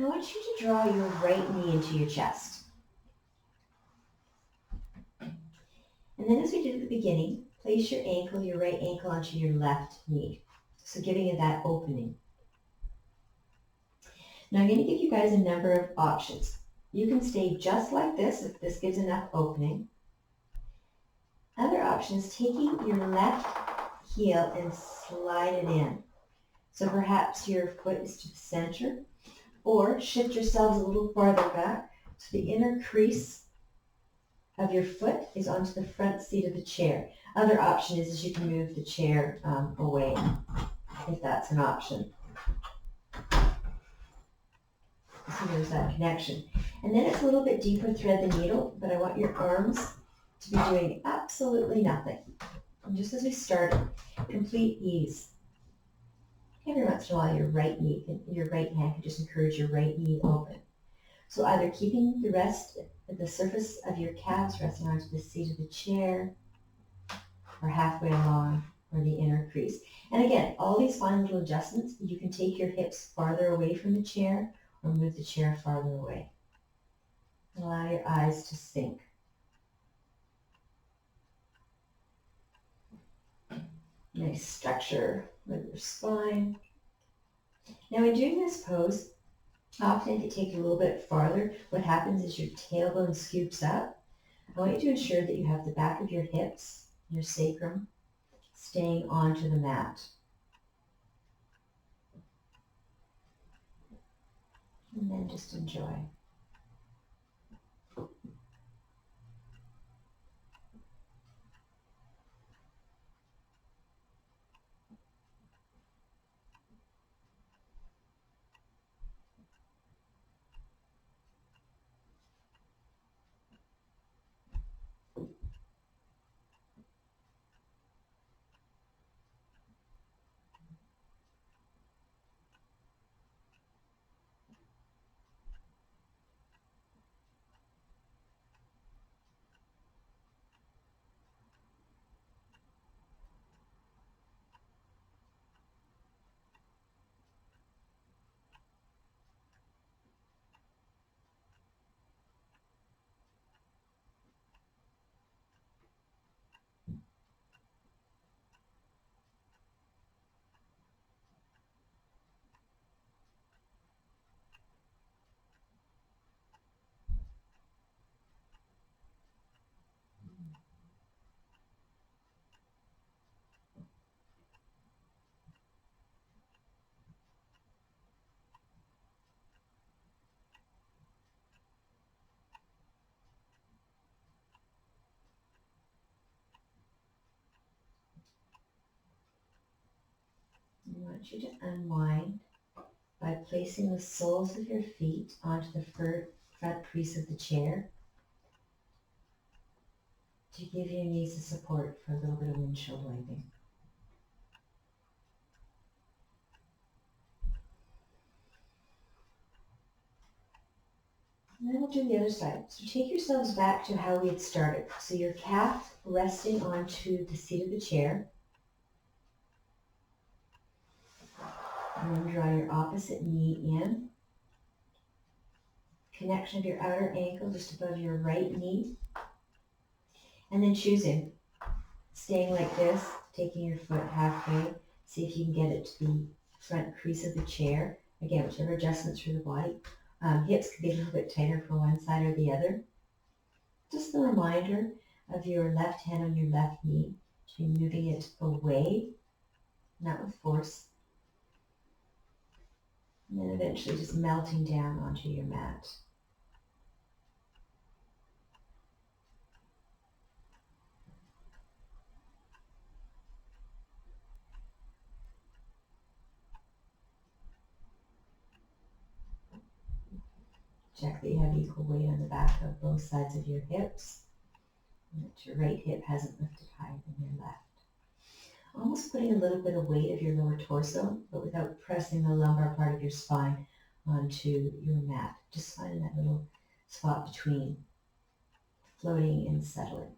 I want you to draw your right knee into your chest. And then as we did at the beginning, place your ankle, your right ankle onto your left knee. So giving it that opening. Now I'm going to give you guys a number of options. You can stay just like this if this gives enough opening. Other option is taking your left heel and slide it in. So perhaps your foot is to the center, or shift yourselves a little farther back so the inner crease of your foot is onto the front seat of the chair. Other option is you can move the chair away, if that's an option. So there's that connection. And then it's a little bit deeper, thread the needle, but I want your arms to be doing absolutely nothing. And just as we started, complete ease. Every once in a while, your right hand can just encourage your right knee open. So either keeping the surface of your calves resting onto the seat of the chair, or halfway along, or the inner crease. And again, all these fine little adjustments, you can take your hips farther away from the chair, or move the chair farther away. Allow your eyes to sink. Nice structure with your spine. Now in doing this pose, often if you take it a little bit farther, what happens is your tailbone scoops up. I want you to ensure that you have the back of your hips, your sacrum, staying onto the mat. And then just enjoy. I want you to unwind by placing the soles of your feet onto the front crease of the chair to give your knees the support for a little bit of windshield wiping. And then we'll do the other side. So take yourselves back to how we had started. So your calf resting onto the seat of the chair. And then draw your opposite knee in. Connection of your outer ankle just above your right knee. And then choosing, staying like this, taking your foot halfway. See if you can get it to the front crease of the chair. Again, whichever adjustments for the body. Hips can be a little bit tighter for one side or the other. Just the reminder of your left hand on your left knee to be moving it away, not with force. And then eventually just melting down onto your mat. Check that you have equal weight on the back of both sides of your hips, and that your right hip hasn't lifted higher than your left. Almost putting a little bit of weight of your lower torso, but without pressing the lumbar part of your spine onto your mat. Just finding that little spot between, floating and settling.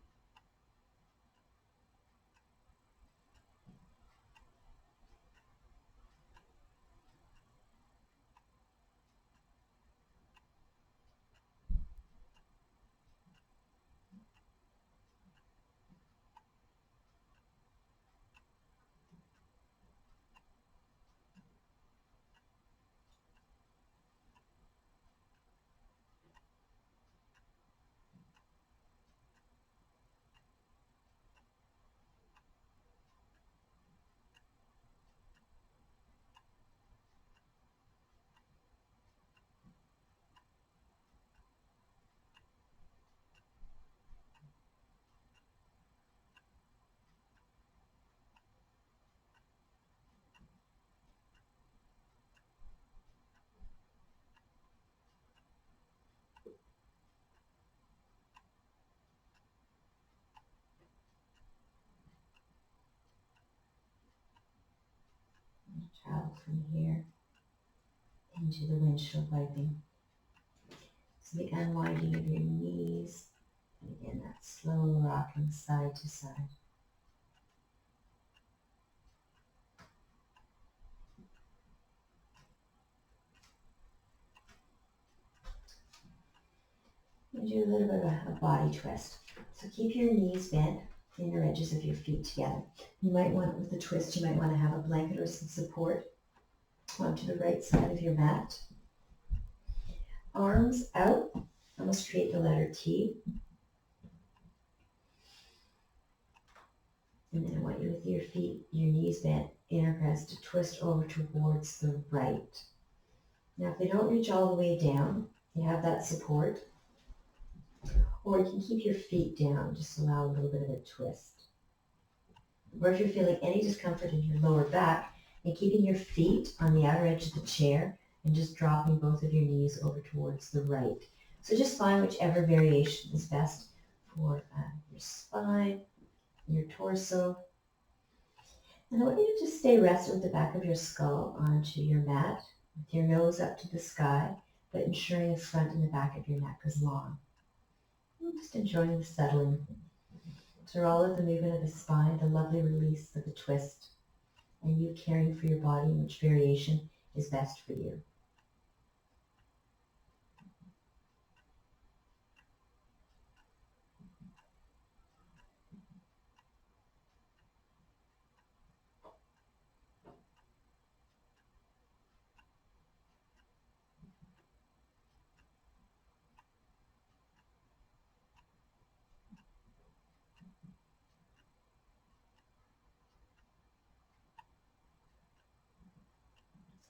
out from here into the windshield wiping. So the unwinding of your knees, and again that slow rocking side to side. And do a little bit of a body twist. So keep your knees bent, inner edges of your feet together. You might want, with the twist, you might want to have a blanket or some support onto the right side of your mat. Arms out, almost create the letter T. And then I want you with your feet, your knees bent, inner press, to twist over towards the right. Now if they don't reach all the way down, you have that support. Or you can keep your feet down, just allow a little bit of a twist. Or if you're feeling any discomfort in your lower back, and keeping your feet on the outer edge of the chair and just dropping both of your knees over towards the right. So just find whichever variation is best for your spine, your torso. And I want you to just stay rested with the back of your skull onto your mat, with your nose up to the sky, but ensuring the front and the back of your neck is long. Just enjoying the settling through all of the movement of the spine, the lovely release of the twist, and you caring for your body and which variation is best for you.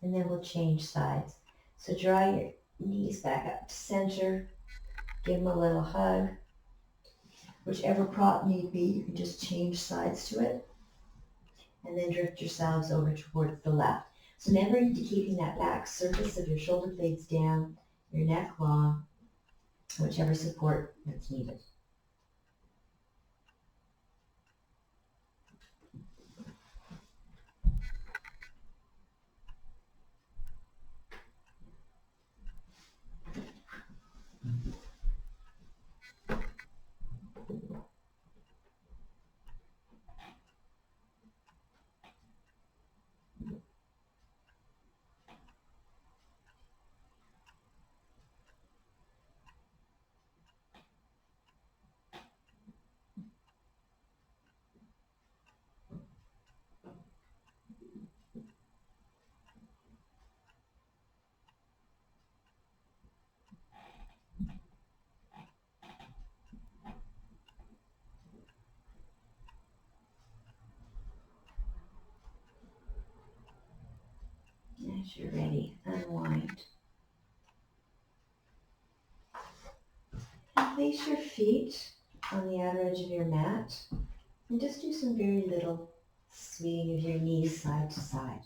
And then we'll change sides. So draw your knees back up to center, give them a little hug. Whichever prop need be, you can just change sides to it. And then drift yourselves over towards the left. So remember to keeping that back surface of your shoulder blades down, your neck long, whichever support that's needed. As you're ready, unwind. And place your feet on the outer edge of your mat and just do some very little swinging of your knees side to side.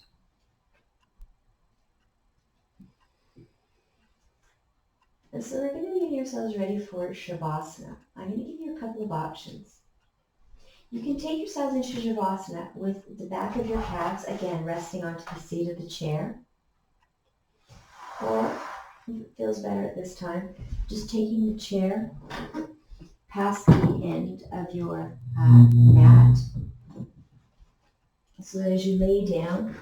And so we're going to be getting ourselves ready for Shavasana. I'm going to give you a couple of options. You can take yourselves into Shavasana with the back of your calves, again, resting onto the seat of the chair. Or, if it feels better at this time, just taking the chair past the end of your mat, so that as you lay down,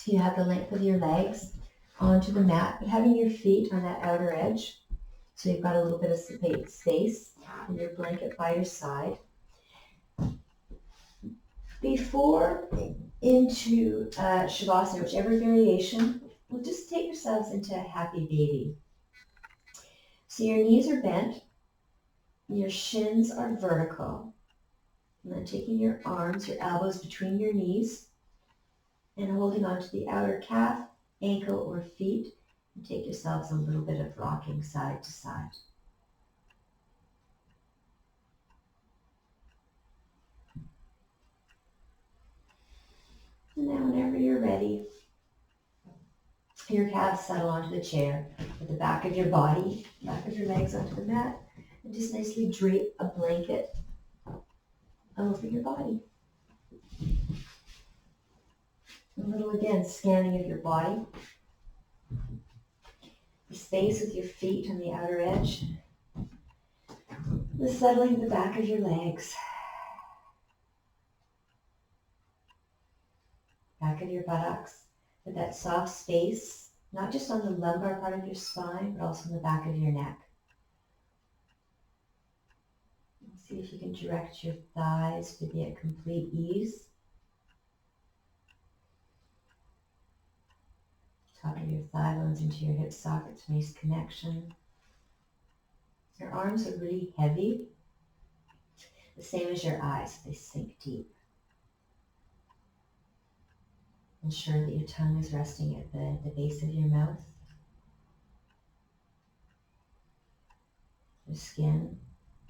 you have the length of your legs onto the mat, but having your feet on that outer edge, so you've got a little bit of space, and your blanket by your side. Before into Shavasana, whichever variation, we'll just take yourselves into a happy baby. So your knees are bent, your shins are vertical, and then taking your arms, your elbows between your knees, and holding onto the outer calf, ankle, or feet, and take yourselves a little bit of rocking side to side. And then whenever you're ready, your calves settle onto the chair with the back of your body, back of your legs onto the mat, and just nicely drape a blanket over your body. A little, again, scanning of your body. The space with your feet on the outer edge. The settling the back of your legs. Back of your buttocks. With that soft space, not just on the lumbar part of your spine, but also on the back of your neck. See if you can direct your thighs to be at complete ease. Top of your thigh bones into your hip sockets, nice connection. Your arms are really heavy, the same as your eyes, they sink deep. Ensure that your tongue is resting at the base of your mouth. Your skin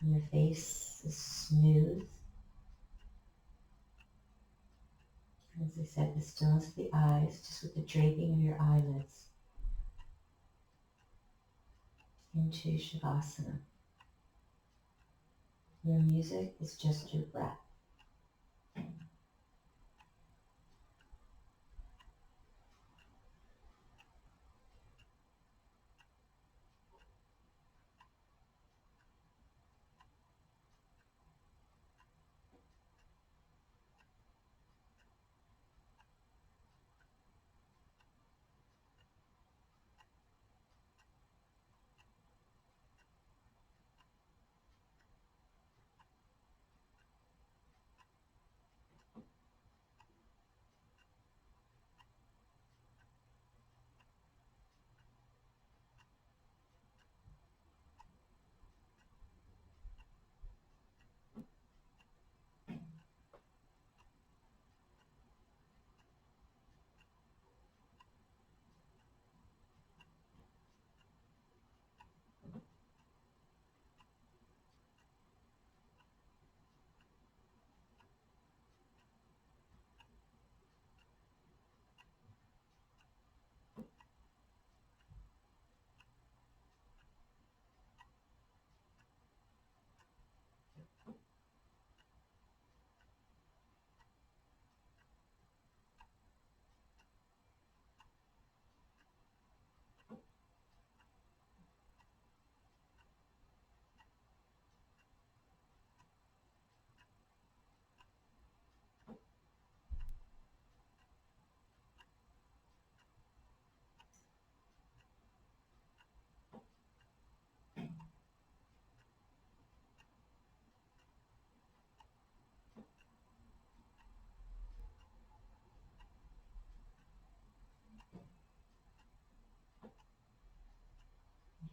on your face is smooth. As I said, the stillness of the eyes, just with the draping of your eyelids into Shavasana. Your music is just your breath.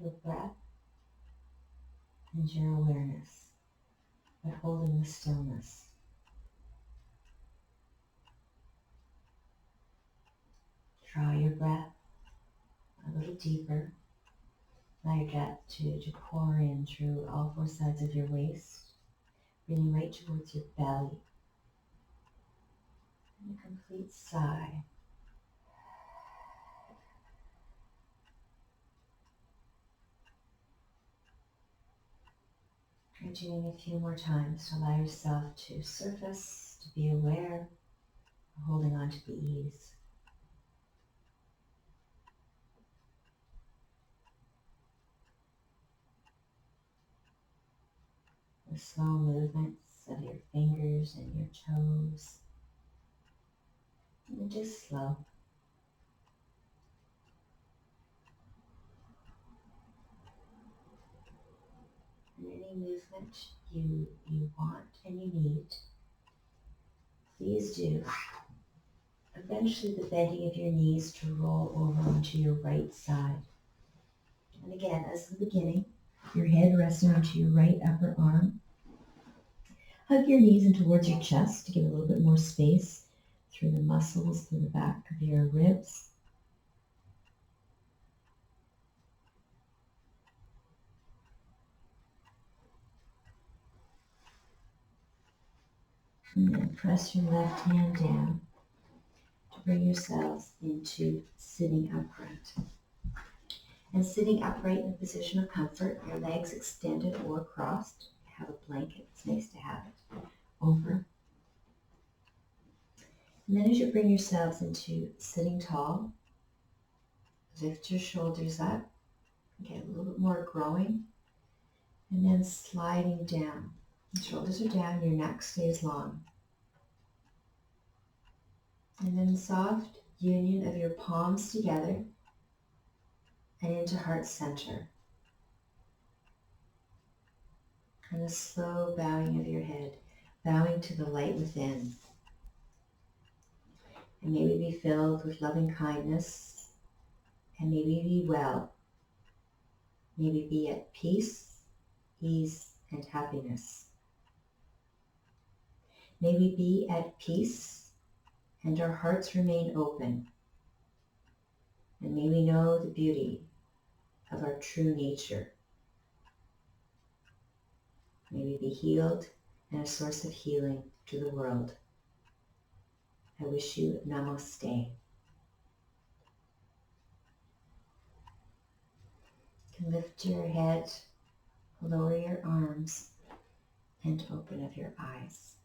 Your breath and your awareness, but holding the stillness. Draw your breath a little deeper. Allow your breath to pour in through all four sides of your waist, breathing right towards your belly. And a complete sigh. And doing a few more times to allow yourself to surface, to be aware, holding on to the ease. The slow movements of your fingers and your toes. And just slow. And any movement you want and you need, please do. Eventually the bending of your knees to roll over onto your right side. And again, as the beginning, your head resting onto your right upper arm. Hug your knees in towards your chest to give a little bit more space through the muscles, through the back of your ribs. And then press your left hand down to bring yourselves into sitting upright. And sitting upright in a position of comfort, your legs extended or crossed. Have a blanket, it's nice to have it over. And then as you bring yourselves into sitting tall, lift your shoulders up, get a little bit more growing, and then sliding down. The shoulders are down, your neck stays long. And then soft union of your palms together and into heart center. And a slow bowing of your head, bowing to the light within. And may we be filled with loving kindness, and may we be well. May we be at peace, ease, and happiness. May we be at peace, and our hearts remain open. And may we know the beauty of our true nature. May we be healed and a source of healing to the world. I wish you namaste. You can lift your head, lower your arms, and open up your eyes.